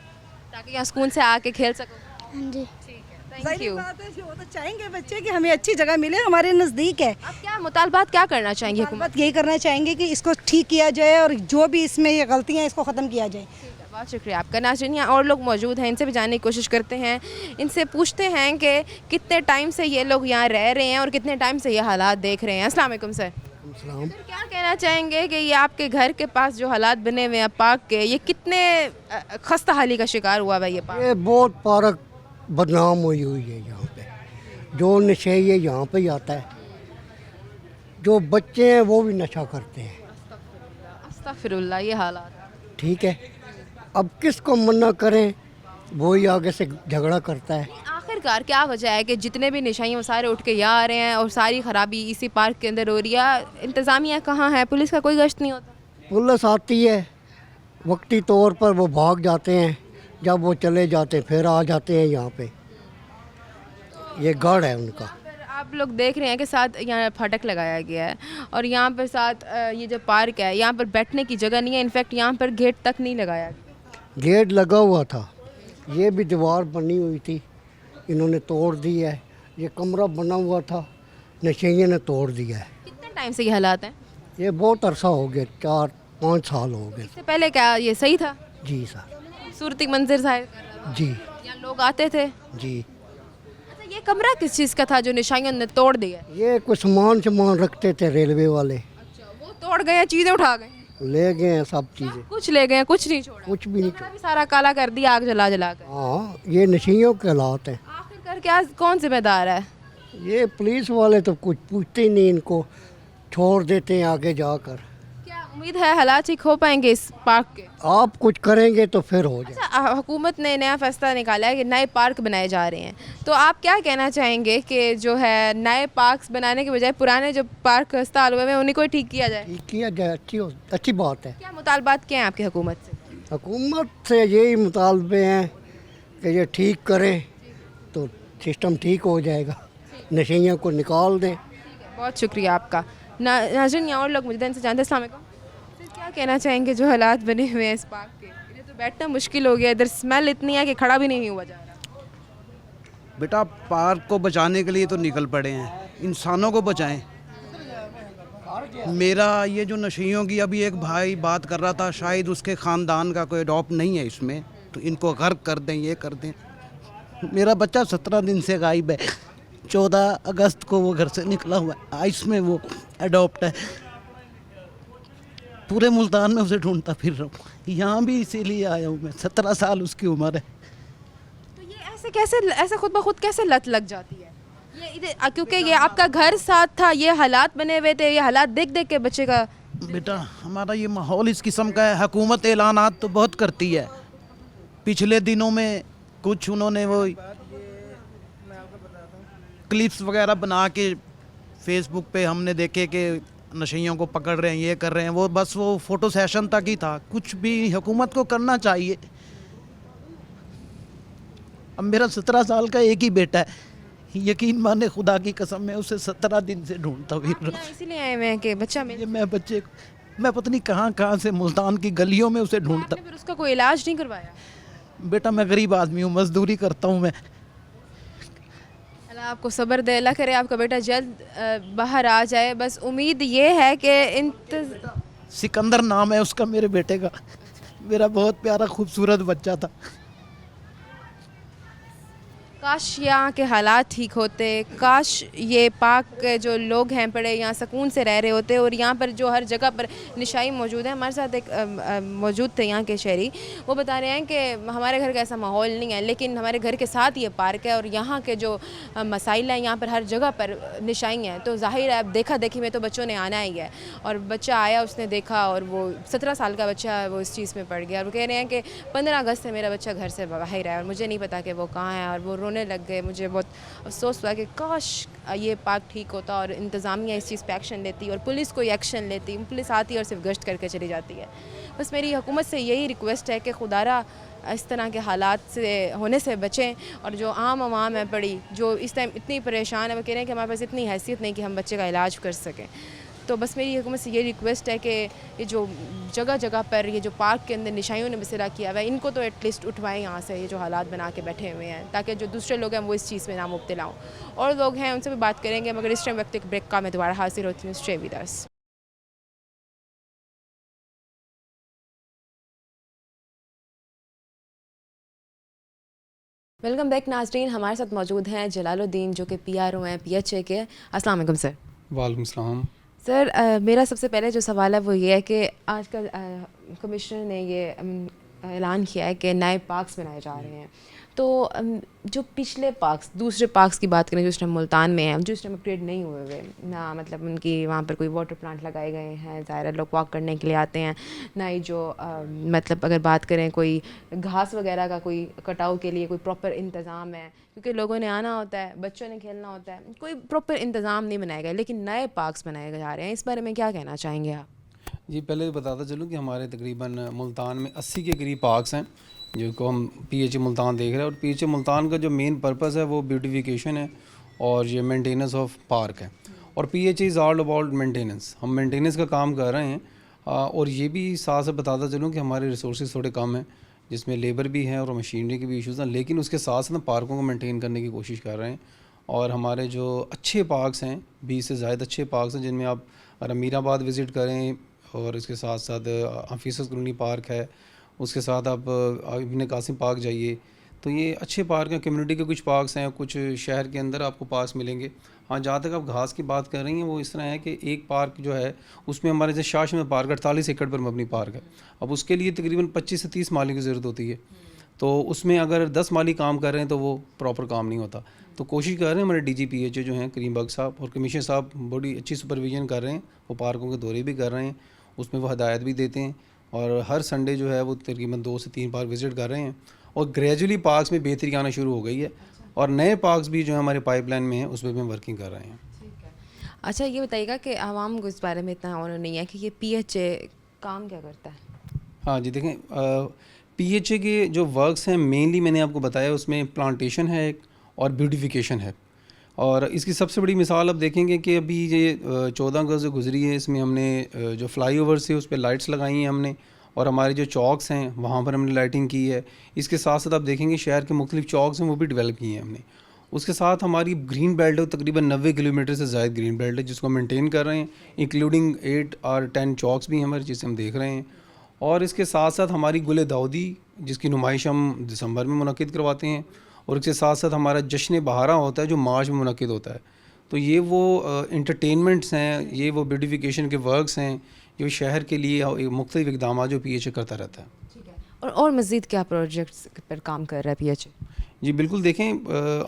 ताकि यहाँ स्कूल से आके खेल सको? हाँ जी। Thank you. बात है, वो तो चाहेंगे बच्चे कि हमें अच्छी जगह मिले, हमारे नज़दीक है। आप क्या मुतालबात क्या करना चाहेंगे हुकूमत? बात यही करना चाहेंगे कि इसको ठीक किया जाए, और जो भी इसमें ये गलतियाँ हैं इसको ख़त्म किया जाए। बहुत शुक्रिया आपका। नाज़रीन, यहाँ और लोग मौजूद हैं, इनसे भी जानने की कोशिश करते हैं, इनसे पूछते हैं कि कितने टाइम से ये लोग यहाँ रह रहे हैं और कितने टाइम से ये हालात देख रहे हैं। अस्सलाम वालेकुम सर। सलाम। सर क्या कहना चाहेंगे कि ये आपके घर के पास जो हालात बने हुए हैं पार्क के, ये कितने खस्ता हाली का शिकार हुआ है ये पार्क? ये बहुत पार्क बदनाम हुई हुई है यहाँ पे। जो नशे ये यहाँ पे ही आता है, जो बच्चे हैं वो भी नशा करते हैं। अस्तगफिरुल्लाह, ये हालात। ठीक है, अब किसको मना करें, वो ही आगे से झगड़ा करता है। आखिरकार क्या वजह है कि जितने भी नशाई हैं वो सारे उठ के यहाँ आ रहे हैं और सारी खराबी इसी पार्क के अंदर हो रही है? इंतज़ामिया कहाँ है? पुलिस का कोई गश्त नहीं होता? पुलिस आती है, वक्ती तौर पर वो भाग जाते हैं, जब वो चले जाते हैं फिर आ जाते हैं यहाँ पे। ये गढ़ है उनका। पर आप लोग देख रहे हैं कि साथ यहाँ फाटक लगाया गया है और यहाँ पर साथ ये जो पार्क है यहाँ पर बैठने की जगह नहीं है। इनफैक्ट यहाँ पर गेट तक नहीं लगाया गया। गेट लगा हुआ था, ये भी दीवार बनी हुई थी, इन्होंने तोड़ दी है। ये कमरा बना हुआ था, नशेइयों ने तोड़ दिया है। कितने टाइम से ये हालात हैं? ये बहुत अरसा हो गया, 4-5 साल हो गए। इससे पहले क्या ये सही था? जी सर। खूबसूरती मंजर जाहिर कर रहा था, जी यहाँ लोग आते थे। जी। अच्छा, ये कमरा किस चीज़ का था जो निशाइयों ने तोड़ दिया? ये कुछ सामान रखते थे रेलवे वाले, अच्छा, वो तोड़ गए, चीज़ें उठा गए, ले गए हैं सब चीज़ें, कुछ ले गए, कुछ नहीं छोड़ा। कुछ भी नहीं कमरा भी सारा काला कर दिया आग जला जला कर। हाँ, ये नशेइयों के हालात हैं। आखिरकार क्या कौन जिम्मेदार है? ये पुलिस वाले तो कुछ पूछते ही नहीं, इनको छोड़ देते हैं आगे जाकर। क्या उम्मीद है हालात ठीक हो पाएंगे इस पार्क के? आप कुछ करेंगे तो फिर हो जाए। अच्छा, हुकूमत ने नया फैसला निकाला है कि नए पार्क बनाए जा रहे हैं, तो आप क्या कहना चाहेंगे कि जो है नए पार्क्स बनाने के बजाय पुराने जो पार्क खस्ता हुए हैं उन्हीं को ही ठीक किया जाए? ठीक किया जाए, अच्छी बात है। क्या मुतालबात क्या हैं आपकी हुकूमत से? हुकूमत से यही मुतालबे हैं कि ये ठीक करें तो सिस्टम ठीक हो जाएगा, नशेइयों को निकाल दें। बहुत शुक्रिया आपका। नाज़रीन, यहाँ और लोग मुझे इनसे जानते हैं। अस्सलाम वालेकुम। सर क्या कहना चाहेंगे जो हालात बने हुए हैं इस पार्क के? इधर तो बैठना मुश्किल हो गया, इधर स्मेल इतनी है कि खड़ा भी नहीं हुआ जा रहा। बेटा पार्क को बचाने के लिए तो निकल पड़े हैं, इंसानों को बचाएं। मेरा ये जो नशेइयों की अभी एक भाई बात कर रहा था, शायद उसके ख़ानदान का कोई अडॉप्ट नहीं है इसमें, तो इनको गर्क कर दें, ये कर दें। मेरा बच्चा 17 दिन से गायब है, 14 अगस्त को वो घर से निकला हुआ है, आइस में वो अडॉप्ट है। पूरे मुल्तान में उसे ढूंढता फिर रहा हूँ, यहाँ भी इसीलिए आया हूँ मैं। 17 साल उसकी उम्र है। तो ये ऐसे खुद ब खुद कैसे लत लग जाती है? ये इधर क्योंकि ये आपका घर साथ था, ये हालात बने हुए थे, ये हालात देख देख के बच्चे का। बेटा हमारा ये माहौल इस किस्म का है। हुकूमत ऐलानात तो बहुत करती है, पिछले दिनों में कुछ उन्होंने वो क्लिप्स वगैरह बना के फेसबुक पे हमने देखे कि नशेइयों को पकड़ रहे हैं, ये कर रहे हैं, वो बस वो फ़ोटो सेशन तक ही था। कुछ भी हुकूमत को करना चाहिए। अब मेरा 17 साल का एक ही बेटा है, यकीन माने खुदा की कसम, मैं उसे 17 दिन से ढूंढता फिर रहा हूं। इसीलिए आए हुए हैं कि बच्चा मिले। मैं बच्चे मैं पता नहीं कहाँ से मुल्तान की गलियों में उसे ढूंढता। आपने फिर उसका कोई इलाज नहीं करवाया? बेटा मैं गरीब आदमी हूँ, मजदूरी करता हूँ मैं। अल्लाह आपको सब्र दे, अल्लाह करे आपका बेटा जल्द बाहर आ जाए। बस उम्मीद ये है कि सिकंदर नाम है उसका, मेरे बेटे का। मेरा बहुत प्यारा खूबसूरत बच्चा था। काश यहाँ के हालात ठीक होते, काश ये पार्क के जो लोग हैं पड़े यहाँ सुकून से रह रहे होते, और यहाँ पर जो हर जगह पर नशाई मौजूद है। हमारे साथ एक मौजूद थे यहाँ के शहरी, वो बता रहे हैं कि हमारे घर का ऐसा माहौल नहीं है, लेकिन हमारे घर के साथ ये पार्क है और यहाँ के जो मसाइल हैं, यहाँ पर हर जगह पर नशाई हैं। तो जाहिर है अब देखा देखी में तो बच्चों ने आना ही है, और बच्चा आया, उसने देखा, और वो 17 साल का बच्चा है, वो इस चीज़ में पड़ गया। और वो कह रहे हैं कि 15 अगस्त से मेरा बच्चा घर से बाहर है और मुझे नहीं पता कि वो कहाँ है, और वो लग गए। मुझे बहुत अफसोस हुआ कि काश ये पार्क ठीक होता और इंतज़ामिया इस चीज़ पे एक्शन लेती और पुलिस कोई एक्शन लेती। पुलिस आती और सिर्फ गश्त करके चली जाती है। बस मेरी हुकूमत से यही रिक्वेस्ट है कि खुदारा इस तरह के हालात से होने से बचें, और जो आम आवाम है पड़ी, जो इस टाइम इतनी परेशान है, वो कह रहे हैं कि हमारे पास इतनी हैसियत नहीं कि हम बच्चे का इलाज कर सकें। तो बस मेरी हुकूमत से ये रिक्वेस्ट है कि ये जो जगह जगह पर ये जो पार्क के अंदर निशाइयों ने बसेरा किया हुआ है, इनको तो एटलीस्ट उठवाएं यहाँ से, ये जो हालात बना के बैठे हुए हैं, ताकि जो दूसरे लोग हैं वो इस चीज़ में ना मुब्तला हों। और लोग हैं उनसे भी बात करेंगे, मगर इस टाइम वक्त एक ब्रेक का मैं दोबारा हाजिर होती हूँ। Stay with us. Welcome back नाजरीन। हमारे साथ मौजूद हैं जलालुद्दीन, जो कि PRO हैं PHA के। अस्सलाम वालेकुम सर। वालेकुम सलाम। सर मेरा सबसे पहले जो सवाल है वो ये है कि आजकल कमिश्नर ने ये ऐलान किया है कि नए पार्क्स बनाए जा रहे हैं, तो जो पिछले पार्क्स, दूसरे पार्क्स की बात करें जो इस टाइम मुल्तान में हैं, जो इस टाइम अपग्रेड नहीं हुए हुए ना, मतलब उनकी वहाँ पर कोई वाटर प्लांट लगाए गए हैं, ज़ाहिर है लोग वॉक करने के लिए आते हैं, ना ही जो मतलब अगर बात करें कोई घास वगैरह का कोई कटाव के लिए कोई प्रॉपर इंतज़ाम है, क्योंकि लोगों ने आना होता है, बच्चों ने खेलना होता है, कोई प्रॉपर इंतज़ाम नहीं बनाया गया, लेकिन नए पार्क्स बनाए जा रहे हैं। इस बारे में क्या कहना चाहेंगे आप? जी, पहले बताता चलूँ कि हमारे तकरीबन मुल्तान में 80 के करीब पार्क्स हैं जिनको हम पीएचए मुल्तान देख रहे हैं, और पीएचए मुल्तान का जो मेन पर्पस है वो ब्यूटिफिकेशन है और ये मेंटेनेंस ऑफ पार्क है, और PHA is all about maintenance. हम मेंटेनेंस का काम कर रहे हैं, और ये भी साथ से बताता चलूँ कि हमारे रिसोर्सेज थोड़े कम हैं, जिसमें लेबर भी है और मशीनरी के भी इश्यूज़ हैं, लेकिन उसके साथ साथ पार्कों को मेंटेन करने की कोशिश कर रहे हैं। और हमारे जो अच्छे पार्क्स हैं, 20 से ज़ायद अच्छे पार्क्स हैं, जिनमें आप अमीराबाद विज़िट करें, और इसके साथ साथ हफीज़ कॉलोनी पार्क है, उसके साथ आप इब्न कासिम पार्क जाइए, तो ये अच्छे पार्क हैं। कम्युनिटी के कुछ पार्क्स हैं, कुछ शहर के अंदर आपको पार्क्स मिलेंगे। हाँ, जहाँ तक आप घास की बात कर रही हैं वो इस तरह है कि एक पार्क जो है उसमें हमारे जैसे शाशमहल पार्क 48 एकड़ पर मबनी पार्क है। अब उसके लिए तकरीबन 25 से 30 माली की ज़रूरत होती है, तो उसमें अगर 10 माली काम कर रहे हैं तो वो प्रॉपर काम नहीं होता। तो कोशिश कर रहे हैं हमारे DGPH जो हैं करीम बग साहब और कमिश्नर साहब, बड़ी अच्छी सुपरविजन कर रहे हैं, वो पार्कों के दौरे भी कर रहे हैं, उसमें वो हदायत भी देते हैं, और हर संडे जो है वो तकरीबन 2 से 3 पार्क विज़िट कर रहे हैं, और ग्रेजुअली पार्क्स में बेहतरी आना शुरू हो गई है, और नए पार्क्स भी जो है हमारे पाइपलाइन में हैं, उस पर भी हम वर्किंग कर रहे हैं। अच्छा, ये बताइएगा कि आवाम को इस बारे में इतना ऑनर नहीं है कि ये पीएचए काम क्या करता है? हाँ जी, देखें, पीएचए के जो वर्क्स हैं मेनली मैंने आपको बताया, उसमें प्लांटेशन है एक और ब्यूटिफिकेशन है, और इसकी सबसे बड़ी मिसाल आप देखेंगे कि अभी ये 14 अगस्त जो गुजरी है, इसमें हमने जो फ्लाईओवर से उस पर लाइट्स लगाई हैं हमने, और हमारे जो चौक्स हैं वहाँ पर हमने लाइटिंग की है। इसके साथ साथ आप देखेंगे शहर के मुख्तलिफ चौक्स हैं वो भी डेवलप किए हैं हमने। उसके साथ हमारी ग्रीन बेल्ट है, तकरीबन 90 किलोमीटर से ज़ायद ग्रीन बेल्ट है, जिसको मेंटेन कर रहे हैं, इंक्लूडिंग 8 और 10 चौक्स भी हैं हमारे, जिसे हम देख रहे हैं। और इसके साथ साथ हमारी गुले दाऊदी, जिसकी नुमाइश हम दिसंबर में मुनक़िद करवाते हैं, और इसके साथ साथ हमारा जश्न बहारा होता है जो मार्च में मुनक़िद होता है। तो ये वो इंटरटेनमेंट्स हैं, ये वो ब्यूटिफिकेशन के वर्क्स हैं जो शहर के लिए मुख्तलिफ इक़दाम जो पीएचए करता रहता है। ठीक है, और मज़ीद क्या प्रोजेक्ट्स पर काम कर रहा है पीएचए? जी बिल्कुल, देखें,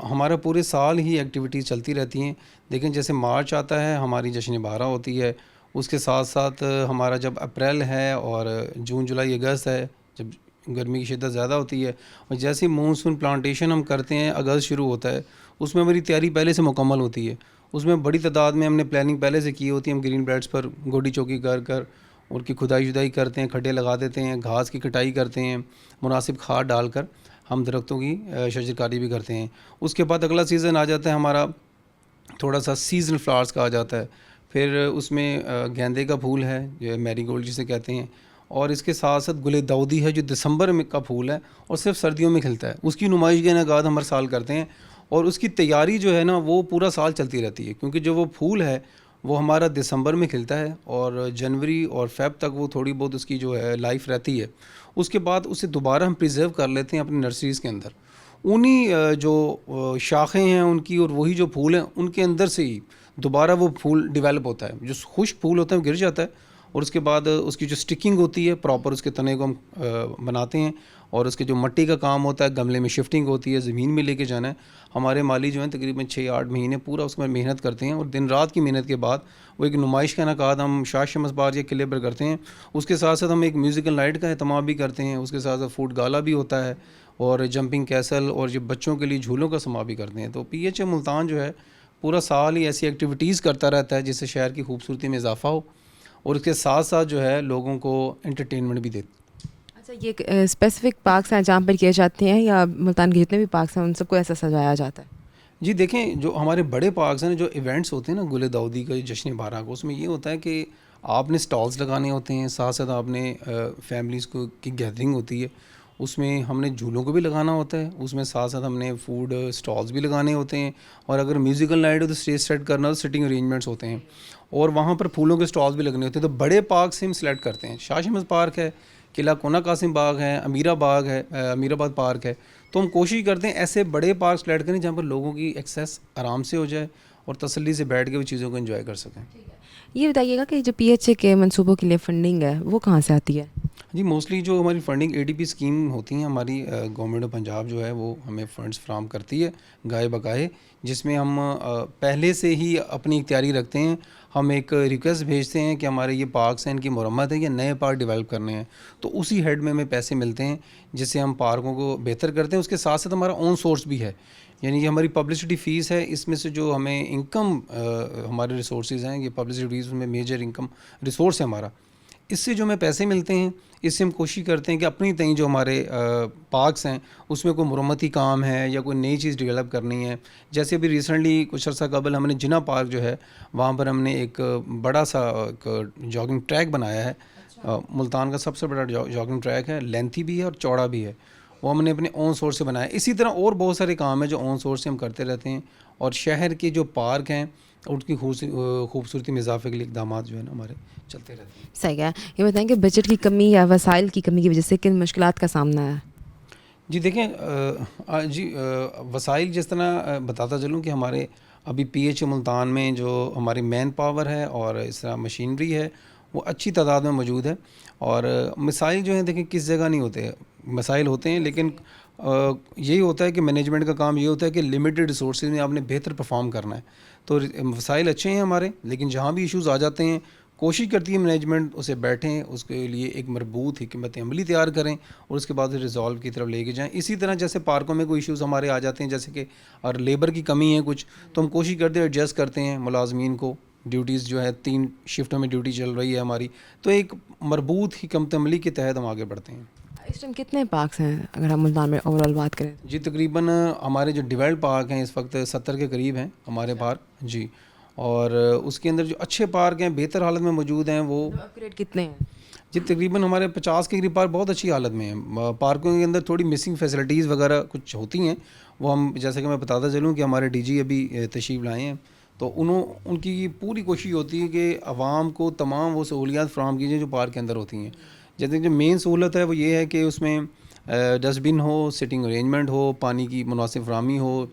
हमारा पूरे साल ही एक्टिविटीज़ चलती रहती हैं। देखें, जैसे मार्च आता है हमारी जश्न बहारा होती है, उसके साथ साथ हमारा जब अप्रैल है और जून जुलाई अगस्त है, जब गर्मी की शिद्दत ज़्यादा होती है, और जैसे मानसून प्लांटेशन हम करते हैं अगस्त शुरू होता है, उसमें हमारी तैयारी पहले से मुकम्मल होती है। उसमें बड़ी तादाद में हमने प्लानिंग पहले से की होती है। हम ग्रीन बेल्ट्स पर गोडी चौकी कर कर उनकी खुदाई शुदाई करते हैं, खड्डे लगा देते हैं, घास की कटाई करते हैं, मुनासिब खाद डालकर हम दरख्तों की शजरकारी भी करते हैं। उसके बाद अगला सीज़न आ जाता है हमारा, थोड़ा सा सीजनल फ्लावर्स का आ जाता है। फिर उसमें गेंदे का फूल है जो मैरीगोल्ड जिसे कहते हैं, और इसके साथ साथ गुले दाऊदी है जो दिसंबर में का फूल है और सिर्फ सर्दियों में खिलता है। उसकी नुमाइश के इनेकाद हम हर साल करते हैं, और उसकी तैयारी जो है ना वो पूरा साल चलती रहती है, क्योंकि जो वो फूल है वो हमारा दिसंबर में खिलता है और जनवरी और फ़ेब तक वो थोड़ी बहुत उसकी जो है लाइफ रहती है। उसके बाद उसे दोबारा हम प्रिजर्व कर लेते हैं अपनी नर्सरीज़ के अंदर। उन्हीं जो शाखें हैं उनकी और वही जो फूल हैं उनके अंदर से ही दोबारा वो फूल डेवलप होता है। जो खुश्क फूल होता है वो गिर जाता है, और उसके बाद उसकी जो स्टिकिंग होती है प्रॉपर, उसके तने को हम बनाते हैं, और उसके जो मिट्टी का काम होता है, गमले में शिफ्टिंग होती है, ज़मीन में लेके जाना है। हमारे माली जो हैं तकरीबन 6-8 महीने पूरा उसमें मेहनत करते हैं, और दिन रात की मेहनत के बाद वो एक नुमाइश का इनेकाद हम शाह शमस बार या किले पर करते हैं। उसके साथ साथ हम एक म्यूज़िकल नाइट का एहतमाम भी करते हैं। उसके साथ साथ फूड गाला भी होता है, और जंपिंग कैसल, और जो बच्चों के लिए झूलों का समां भी करते हैं। तो पीएचए मुल्तान जो है पूरा साल ही ऐसी एक्टिविटीज़ करता रहता है जिससे शहर की खूबसूरती में इजाफ़ा हो, और उसके साथ साथ जो है लोगों को एंटरटेनमेंट भी देते। अच्छा, ये स्पेसिफिक पार्क्स हैं जहाँ पर किए जाते हैं, या मुल्तान के जितने भी पार्क्स हैं उन सबको ऐसा सजाया जाता है? जी देखें, जो हमारे बड़े पार्क्स हैं, जो इवेंट्स होते हैं ना गुले दाऊदी का, जश्न बहारा का, उसमें ये होता है कि आपने स्टॉल्स लगाने होते हैं, साथ साथ आपने फैमिलीज़ को की गैदरिंग होती है, उसमें हमने झूलों को भी लगाना होता है, उसमें साथ साथ हमने फूड स्टॉल्स भी लगाने होते हैं, और अगर म्यूज़िकल नाइट हो तो स्टेज सेट करना, तो सिटिंग अरेंजमेंट्स होते हैं, और वहाँ पर फूलों के स्टॉल्स भी लगने होते हैं। तो बड़े पार्क से हम सिलेक्ट करते हैं। शाह शमस पार्क है, किला कोना कासिम बाग है, अमीराबाद पार्क है, तो हम कोशिश करते हैं ऐसे बड़े पार्क सेलेक्ट करें जहाँ पर लोगों की एक्सेस आराम से हो जाए और तसल्ली से बैठ के वो चीज़ों को एंजॉय कर सकें। ये बताइएगा कि जो पीएचए के मंसूबों के लिए फंडिंग है वो कहाँ से आती है? जी, मोस्टली जो हमारी फंडिंग एडीपी स्कीम होती हैं हमारी, गवर्नमेंट ऑफ पंजाब जो है वो हमें फ़ंड्स फ्राहम करती है गाए बगाए, जिसमें हम पहले से ही अपनी तैयारी रखते हैं। हम एक रिक्वेस्ट भेजते हैं कि हमारे ये पार्क्स हैं, इनकी मरम्मत है या नए पार्क डेवलप करने हैं, तो उसी हेड में हमें पैसे मिलते हैं जिससे हम पार्कों को बेहतर करते हैं। उसके साथ साथ हमारा ओन सोर्स भी है, यानी ये हमारी पब्लिसिटी फ़ीस है, इसमें से जो हमें इनकम हमारे रिसोर्सेज हैं, ये पब्लिसिटी फ़ीस में मेजर इनकम रिसोर्स है हमारा। इससे जो हमें पैसे मिलते हैं, इससे हम कोशिश करते हैं कि अपनी तई जो हमारे पार्क्स हैं उसमें कोई मरम्मती काम है या कोई नई चीज़ डेवलप करनी है। जैसे अभी रिसेंटली कुछ अर्सा कबल हमने जिना पार्क जो है वहाँ पर हमने एक बड़ा सा एक जॉगिंग ट्रैक बनाया है। मुल्तान का सबसे बड़ा जॉगिंग ट्रैक है, लेंथी भी है और चौड़ा भी है। वो हमने अपने ओन सोर्स से बनाया। इसी तरह और बहुत सारे काम हैं जो ओन सोर्स से हम करते रहते हैं, और शहर के जो पार्क हैं उनकी खूबसूरती में इजाफे के लिए इकदाम जो है ना हमारे चलते रहते हैं। सही है। ये बताएं कि बजट की कमी या वसाइल की कमी की वजह से किन मुश्किलात का सामना है? जी देखें, वसाइल जिस तरह बताता चलूँ कि हमारे अभी पीएचए मुल्तान में जो हमारी मैन पावर है और इस तरह मशीनरी है वो अच्छी तादाद में मौजूद है। और मसाइल जो हैं देखें किस जगह नहीं होते, मसाइल होते हैं, लेकिन यही होता है कि मैनेजमेंट का काम ये होता है कि लिमिटेड रिसोर्सेज में आपने बेहतर परफॉर्म करना है। तो वसाइल अच्छे हैं हमारे, लेकिन जहाँ भी इश्यूज़ आ जाते हैं कोशिश करती है मैनेजमेंट उसे बैठें, उसके लिए एक मरबूत हिकमत अमली तैयार करें और उसके बाद रिज़ॉल्व की तरफ लेके जाएं। इसी तरह जैसे पार्कों में कोई इश्यूज़ हमारे आ जाते हैं, जैसे कि और लेबर की कमी है कुछ, तो हम कोशिश करते हैं एडजस्ट करते हैं मुलाजमीन को। ड्यूटीज़ जो है 3 शिफ्टों में ड्यूटी चल रही है हमारी, तो एक मरबूत हिकमत अमली के तहत हम आगे बढ़ते हैं। इस टाइम कितने पार्क्स हैं अगर हम मुल्तान में ओवरऑल बात करें? जी तकरीबन हमारे जो डेवलप्ड पार्क हैं इस वक्त 70 के करीब हैं हमारे पार्क जी। और उसके अंदर जो अच्छे पार्क हैं बेहतर हालत में मौजूद हैं वो अपग्रेड कितने हैं? जी तकरीबन हमारे 50 के करीब पार्क बहुत अच्छी हालत में हैं। पार्कों के अंदर थोड़ी मिसिंग फैसिलिटीज़ वगैरह कुछ होती हैं, वो हम जैसे कि मैं बताता चलूँ कि हमारे डीजी अभी तशरीफ़ लाए हैं, तो उनकी पूरी कोशिश होती है कि आवाम को तमाम वो सहूलियात फ़राहम कीजिए जो पार्क के अंदर होती हैं। जैसे जो मेन सहूलत है वो ये है कि उसमें डस्टबिन हो, सिटिंग अरेंजमेंट हो, पानी की मुनासिब फराहमी हो,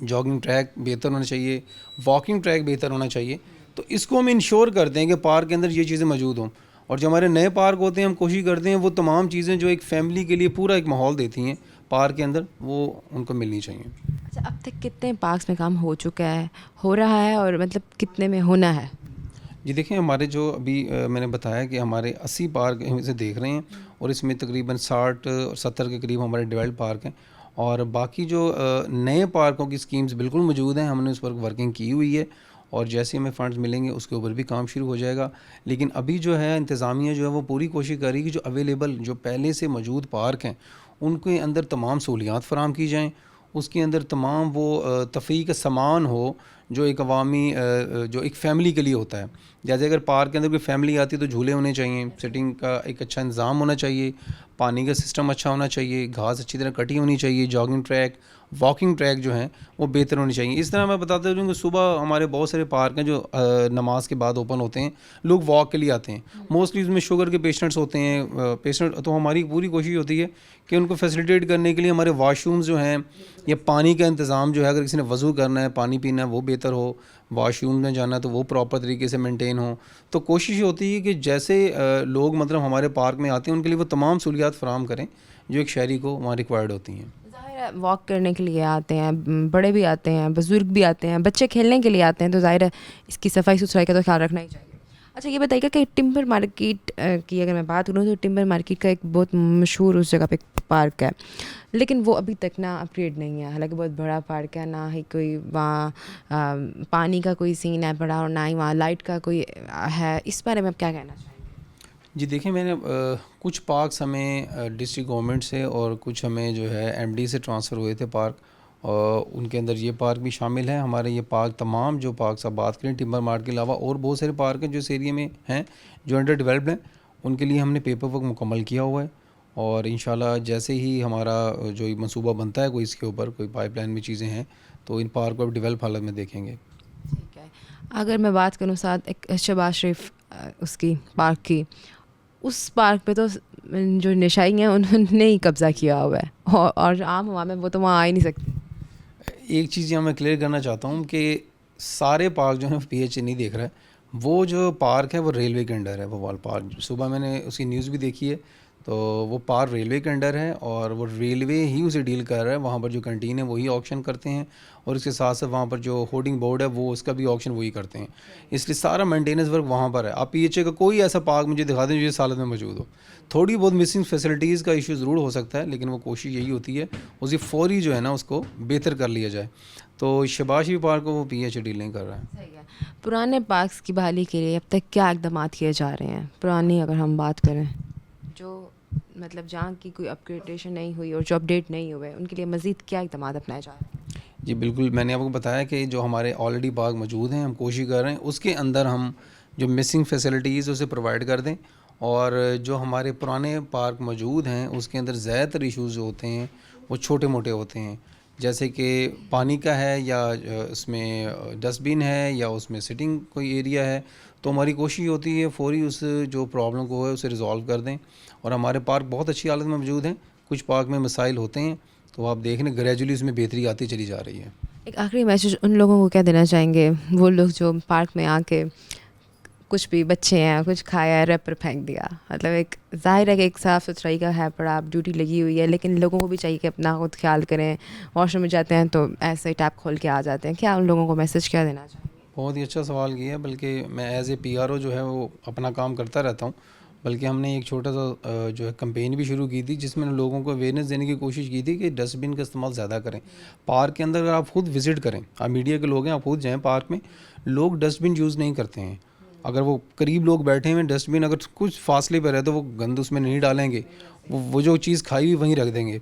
जॉगिंग ट्रैक बेहतर होना चाहिए, वॉकिंग ट्रैक बेहतर होना चाहिए। तो इसको हम इंश्योर करते हैं कि पार्क के अंदर ये चीज़ें मौजूद हों। और जो हमारे नए पार्क होते हैं हम कोशिश करते हैं वो तमाम चीज़ें जो एक फ़ैमिली के लिए पूरा एक माहौल देती हैं पार्क के अंदर, वो उनको मिलनी चाहिए। अच्छा, अब तक कितने पार्क्स में काम हो चुका है, हो रहा है, और मतलब कितने में होना है? जी देखें, हमारे जो अभी मैंने बताया कि हमारे 80 पार्क हम इसे देख रहे हैं, और इसमें तकरीबन 60 और 70 के करीब हमारे डेवलप्ड पार्क हैं, और बाकी जो नए पार्कों की स्कीम्स बिल्कुल मौजूद हैं, हमने उस पर वर्किंग की हुई है, और जैसे हमें फ़ंड्स मिलेंगे उसके ऊपर भी काम शुरू हो जाएगा। लेकिन अभी जो है इंतज़ामिया जो है वो पूरी कोशिश कर रही है कि जो अवेलेबल जो पहले से मौजूद पार्क हैं उनके अंदर तमाम सहूलियात फ़राहम की जाएँ, उसके अंदर तमाम वो तफरीह का सामान हो जो एक अवामी जो एक फ़ैमिली के लिए होता है। जैसे अगर पार्क के अंदर कोई फ़ैमिली आती है तो झूले होने चाहिए, सिटिंग का एक अच्छा इंतज़ाम होना चाहिए, पानी का सिस्टम अच्छा होना चाहिए, घास अच्छी तरह कटी होनी चाहिए, जॉगिंग ट्रैक, वॉकिंग ट्रैक जो हैं वो बेहतर होनी चाहिए। इस तरह मैं बताता हूँ कि सुबह हमारे बहुत सारे पार्क हैं जो नमाज के बाद ओपन होते हैं, लोग वॉक के लिए आते हैं, मोस्टली उसमें शुगर के पेशेंट्स होते हैं पेशेंट, तो हमारी पूरी कोशिश होती है कि उनको फैसिलिटेट करने के लिए हमारे वाशरूम्स जो हैं या पानी का इंतज़ाम जो है, अगर किसी ने वज़ू करना है, पानी पीना है, वो बेहतर हो, वाशरूम में जाना है तो वो प्रॉपर तरीके से मेंटेन हो। तो कोशिश होती है कि जैसे लोग मतलब हमारे पार्क में आते हैं उनके लिए वो तमाम सहूलियात फ़राहम करें जो एक शहरी को वहाँ रिक्वायर्ड होती हैं। ज़ाहिर है वॉक करने के लिए आते हैं, बड़े भी आते हैं, बुज़ुर्ग भी आते हैं, बच्चे खेलने के लिए आते हैं, तो ज़ाहिर है इसकी सफाई सुथराई का तो ख्याल रखना ही चाहिए। अच्छा, ये बताइएगा कि टिम्बर मार्केट की अगर मैं बात करूँ तो टिम्बर मार्केट का एक बहुत मशहूर उस जगह पे पार्क है, लेकिन वो अभी तक ना अपग्रेड नहीं है। हालांकि बहुत बड़ा पार्क है, ना ही कोई वहाँ पानी का कोई सीन है बड़ा, और ना ही वहाँ लाइट का कोई है। इस बारे में आप क्या कहना चाहेंगे? जी देखिए, मैंने कुछ पार्क्स हमें डिस्ट्रिक्ट गवर्नमेंट से और कुछ हमें जो है एमडी से ट्रांसफ़र हुए थे पार्क, और उनके अंदर ये पार्क भी शामिल है। हमारे ये पार्क तमाम जो पार्क आप बात करें टिम्बर मार्ट के अलावा और बहुत सारे पार्क हैं जो इस एरिया में हैं जो अंडर डेवलप्ड हैं, उनके लिए हमने पेपर वर्क मुकम्मल किया हुआ है, और इंशाल्लाह जैसे ही हमारा जो ये मंसूबा बनता है कोई इसके ऊपर कोई पाइपलाइन में चीज़ें हैं तो इन पार्क को अब डेवलप हालत में देखेंगे। ठीक है, अगर मैं बात करूँ साथ एक शहबाज शरीफ उसकी पार्क की, उस पार्क पे तो जो नशाई हैं उन्होंने ही कब्ज़ा किया हुआ है, और आम हवा में वो तो वहाँ आ ही नहीं सकती। एक चीज़ यहाँ मैं क्लियर करना चाहता हूँ कि सारे पार्क जो हैं पीएचए नहीं देख रहा है, वो जो पार्क है वो रेलवे के अंडर है, वो वाल पार्क। सुबह मैंने उसकी न्यूज़ भी देखी है, तो वो पार्क रेलवे के अंडर है और वो रेलवे ही उसे डील कर रहा है। वहाँ पर जो कैंटीन है वही ऑक्शन करते हैं और उसके साथ साथ वहाँ पर जो होर्डिंग बोर्ड है वो उसका भी ऑक्शन वही करते हैं, इसलिए सारा मेंटेनेंस वर्क वहाँ पर है। आप पीएचए का कोई ऐसा पार्क मुझे दिखा दें जो इस हालत में मौजूद हो। थोड़ी बहुत मिसिंग फैसिलिटीज़ का इशू ज़रूर हो सकता है, लेकिन वो कोशिश यही होती है उसी फौरी जो है ना उसको बेहतर कर लिया जाए। तो शहबाज शरीफ पार्क को वो पीएचए डील नहीं कर रहा है। सही है। पुराने पार्क्स की बहाली के लिए अब तक क्या इकदाम किए जा रहे हैं? पुरानी अगर हम बात करें, जो मतलब जहाँ की कोई अपग्रेडेशन नहीं हुई और जो अपडेट नहीं हुए, उनके लिए मज़ीद क्या इकदाम अपनाए जा रहे हैं? जी बिल्कुल, मैंने आपको बताया कि जो हमारे ऑलरेडी पार्क मौजूद हैं हम कोशिश कर रहे हैं उसके अंदर हम जो मिसिंग फैसिलिटीज़ उसे प्रोवाइड कर दें, और जो हमारे पुराने पार्क मौजूद हैं उसके अंदर ज़्यादातर इश्यूज़ जो होते हैं वो छोटे मोटे होते हैं, जैसे कि पानी का है या उसमें डस्टबिन है या उसमें सिटिंग कोई एरिया है। तो हमारी कोशिश होती है फौरी उस जो प्रॉब्लम को है उसे रिज़ॉल्व कर दें, और हमारे पार्क बहुत अच्छी हालत में मौजूद हैं। कुछ पार्क में मसाइल होते हैं तो आप देख लें ग्रेजुअली उसमें बेहतरी आती चली जा रही है। एक आखिरी मैसेज उन लोगों को क्या देना चाहेंगे, वो लोग जो पार्क में आके कुछ भी बच्चे हैं कुछ खाया रैपर फेंक दिया? मतलब एक ज़ाहिर है कि एक साफ़ सुथराई का है पर आप ड्यूटी लगी हुई है, लेकिन लोगों को भी चाहिए कि अपना खुद ख्याल करें। वॉशरूम में जाते हैं तो ऐसे ही टैप खोल के आ जाते हैं, क्या उन लोगों को मैसेज क्या देना चाहिए? बहुत ही अच्छा सवाल किया है, बल्कि मैं एज़ ए पीआरओ जो है वो अपना काम करता रहता हूँ, बल्कि हमने एक छोटा सा जो है कैंपेन भी शुरू की थी जिसमें लोगों को अवेयरनेस देने की कोशिश की थी कि डस्टबिन का इस्तेमाल ज़्यादा करें। पार्क के अंदर अगर आप खुद विज़िट करें, आप मीडिया के लोग हैं, आप खुद जाएँ पार्क में, लोग डस्टबिन यूज़ नहीं करते हैं। अगर वो करीब लोग बैठे हुए डस्टबिन अगर कुछ फासले पर है तो वो गंद उसमें नहीं डालेंगे, वो जो चीज़ खाई हुई वहीं रख देंगे।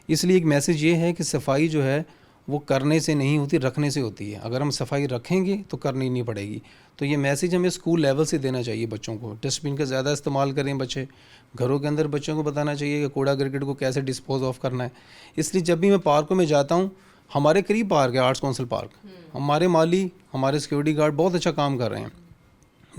इसलिए एक मैसेज ये है कि सफाई जो है वो करने से नहीं होती, रखने से होती है। अगर हम सफाई रखेंगे तो करनी नहीं पड़ेगी। तो ये मैसेज हमें स्कूल लेवल से देना चाहिए बच्चों को। डस्टबिन का ज़्यादा इस्तेमाल करें बच्चे, घरों के अंदर बच्चों को बताना चाहिए कि कूड़ा करकट को कैसे डिस्पोज ऑफ करना है। इसलिए जब भी मैं पार्कों में जाता हूँ, हमारे करीब पार्क है आर्ट्स काउंसिल पार्क, हमारे माली हमारे सिक्योरिटी गार्ड बहुत अच्छा काम कर रहे हैं,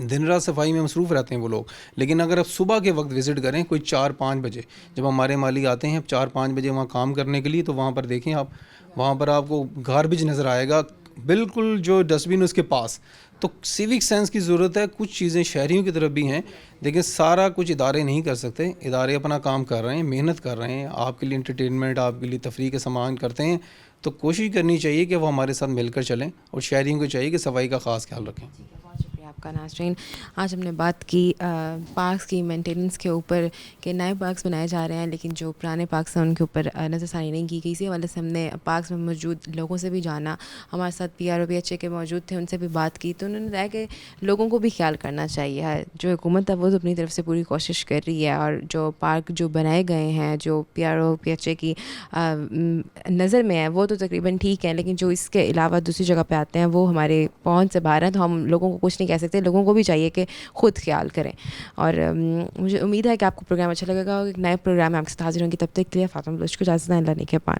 दिन रात सफाई में मसरूफ़ रहते हैं वो लोग। लेकिन अगर आप सुबह के वक्त विज़िट करें कोई 4-5 बजे, जब हमारे माली आते हैं 4-5 बजे वहाँ काम करने के लिए, तो वहाँ पर देखें आप, वहाँ पर आपको गार्बेज नज़र आएगा बिल्कुल जो डस्टबिन उसके पास। तो सिविक सेंस की ज़रूरत है। कुछ चीज़ें शहरियों की तरफ भी हैं, लेकिन सारा कुछ इदारे नहीं कर सकते। इदारे अपना काम कर रहे हैं, मेहनत कर रहे हैं, आपके लिए इंटरटेनमेंट, आपके लिए तफरीह के सामान करते हैं। तो कोशिश करनी चाहिए कि वो हमारे साथ मिलकर चलें, और शहरियों को चाहिए कि सफाई का ख़ास ख्याल रखें। बहुत शुक्रिया आपका नाज़रीन। आज हमने बात की पार्क्स की मेंटेनेंस के ऊपर कि नए पार्क्स बनाए जा रहे हैं, लेकिन जो पुराने पार्क्स हैं उनके ऊपर नज़रसानी नहीं की गई। इसी हवाले से हमने पार्क्स में मौजूद लोगों से भी जाना, हमारे साथ पीआरओ PHA के मौजूद थे, उनसे भी बात की, तो उन्होंने बताया कि लोगों को भी ख्याल करना चाहिए। जो हुकूमत है वो तो अपनी तरफ से पूरी कोशिश कर रही है, और जो पार्क जो बनाए गए हैं जो पीआरओ PHA की नज़र में है वो तो तकरीबन ठीक है, लेकिन जो इसके अलावा दूसरी जगह पे आते हैं वो हमारे पहुंच से बाहर हैं, तो हम लोगों को कुछ नहीं कह सकते। लोगों को भी चाहिए कि ख़ुद ख्याल करें। और मुझे उम्मीद है कि आपको प्रोग्राम अच्छा लगेगा और एक नए प्रोग्राम में आपके साथ हाजिर होंगी। तब तक के लिए फ़ातिमा बलूच को इजाज़त दें। अल्लाह ने के पान।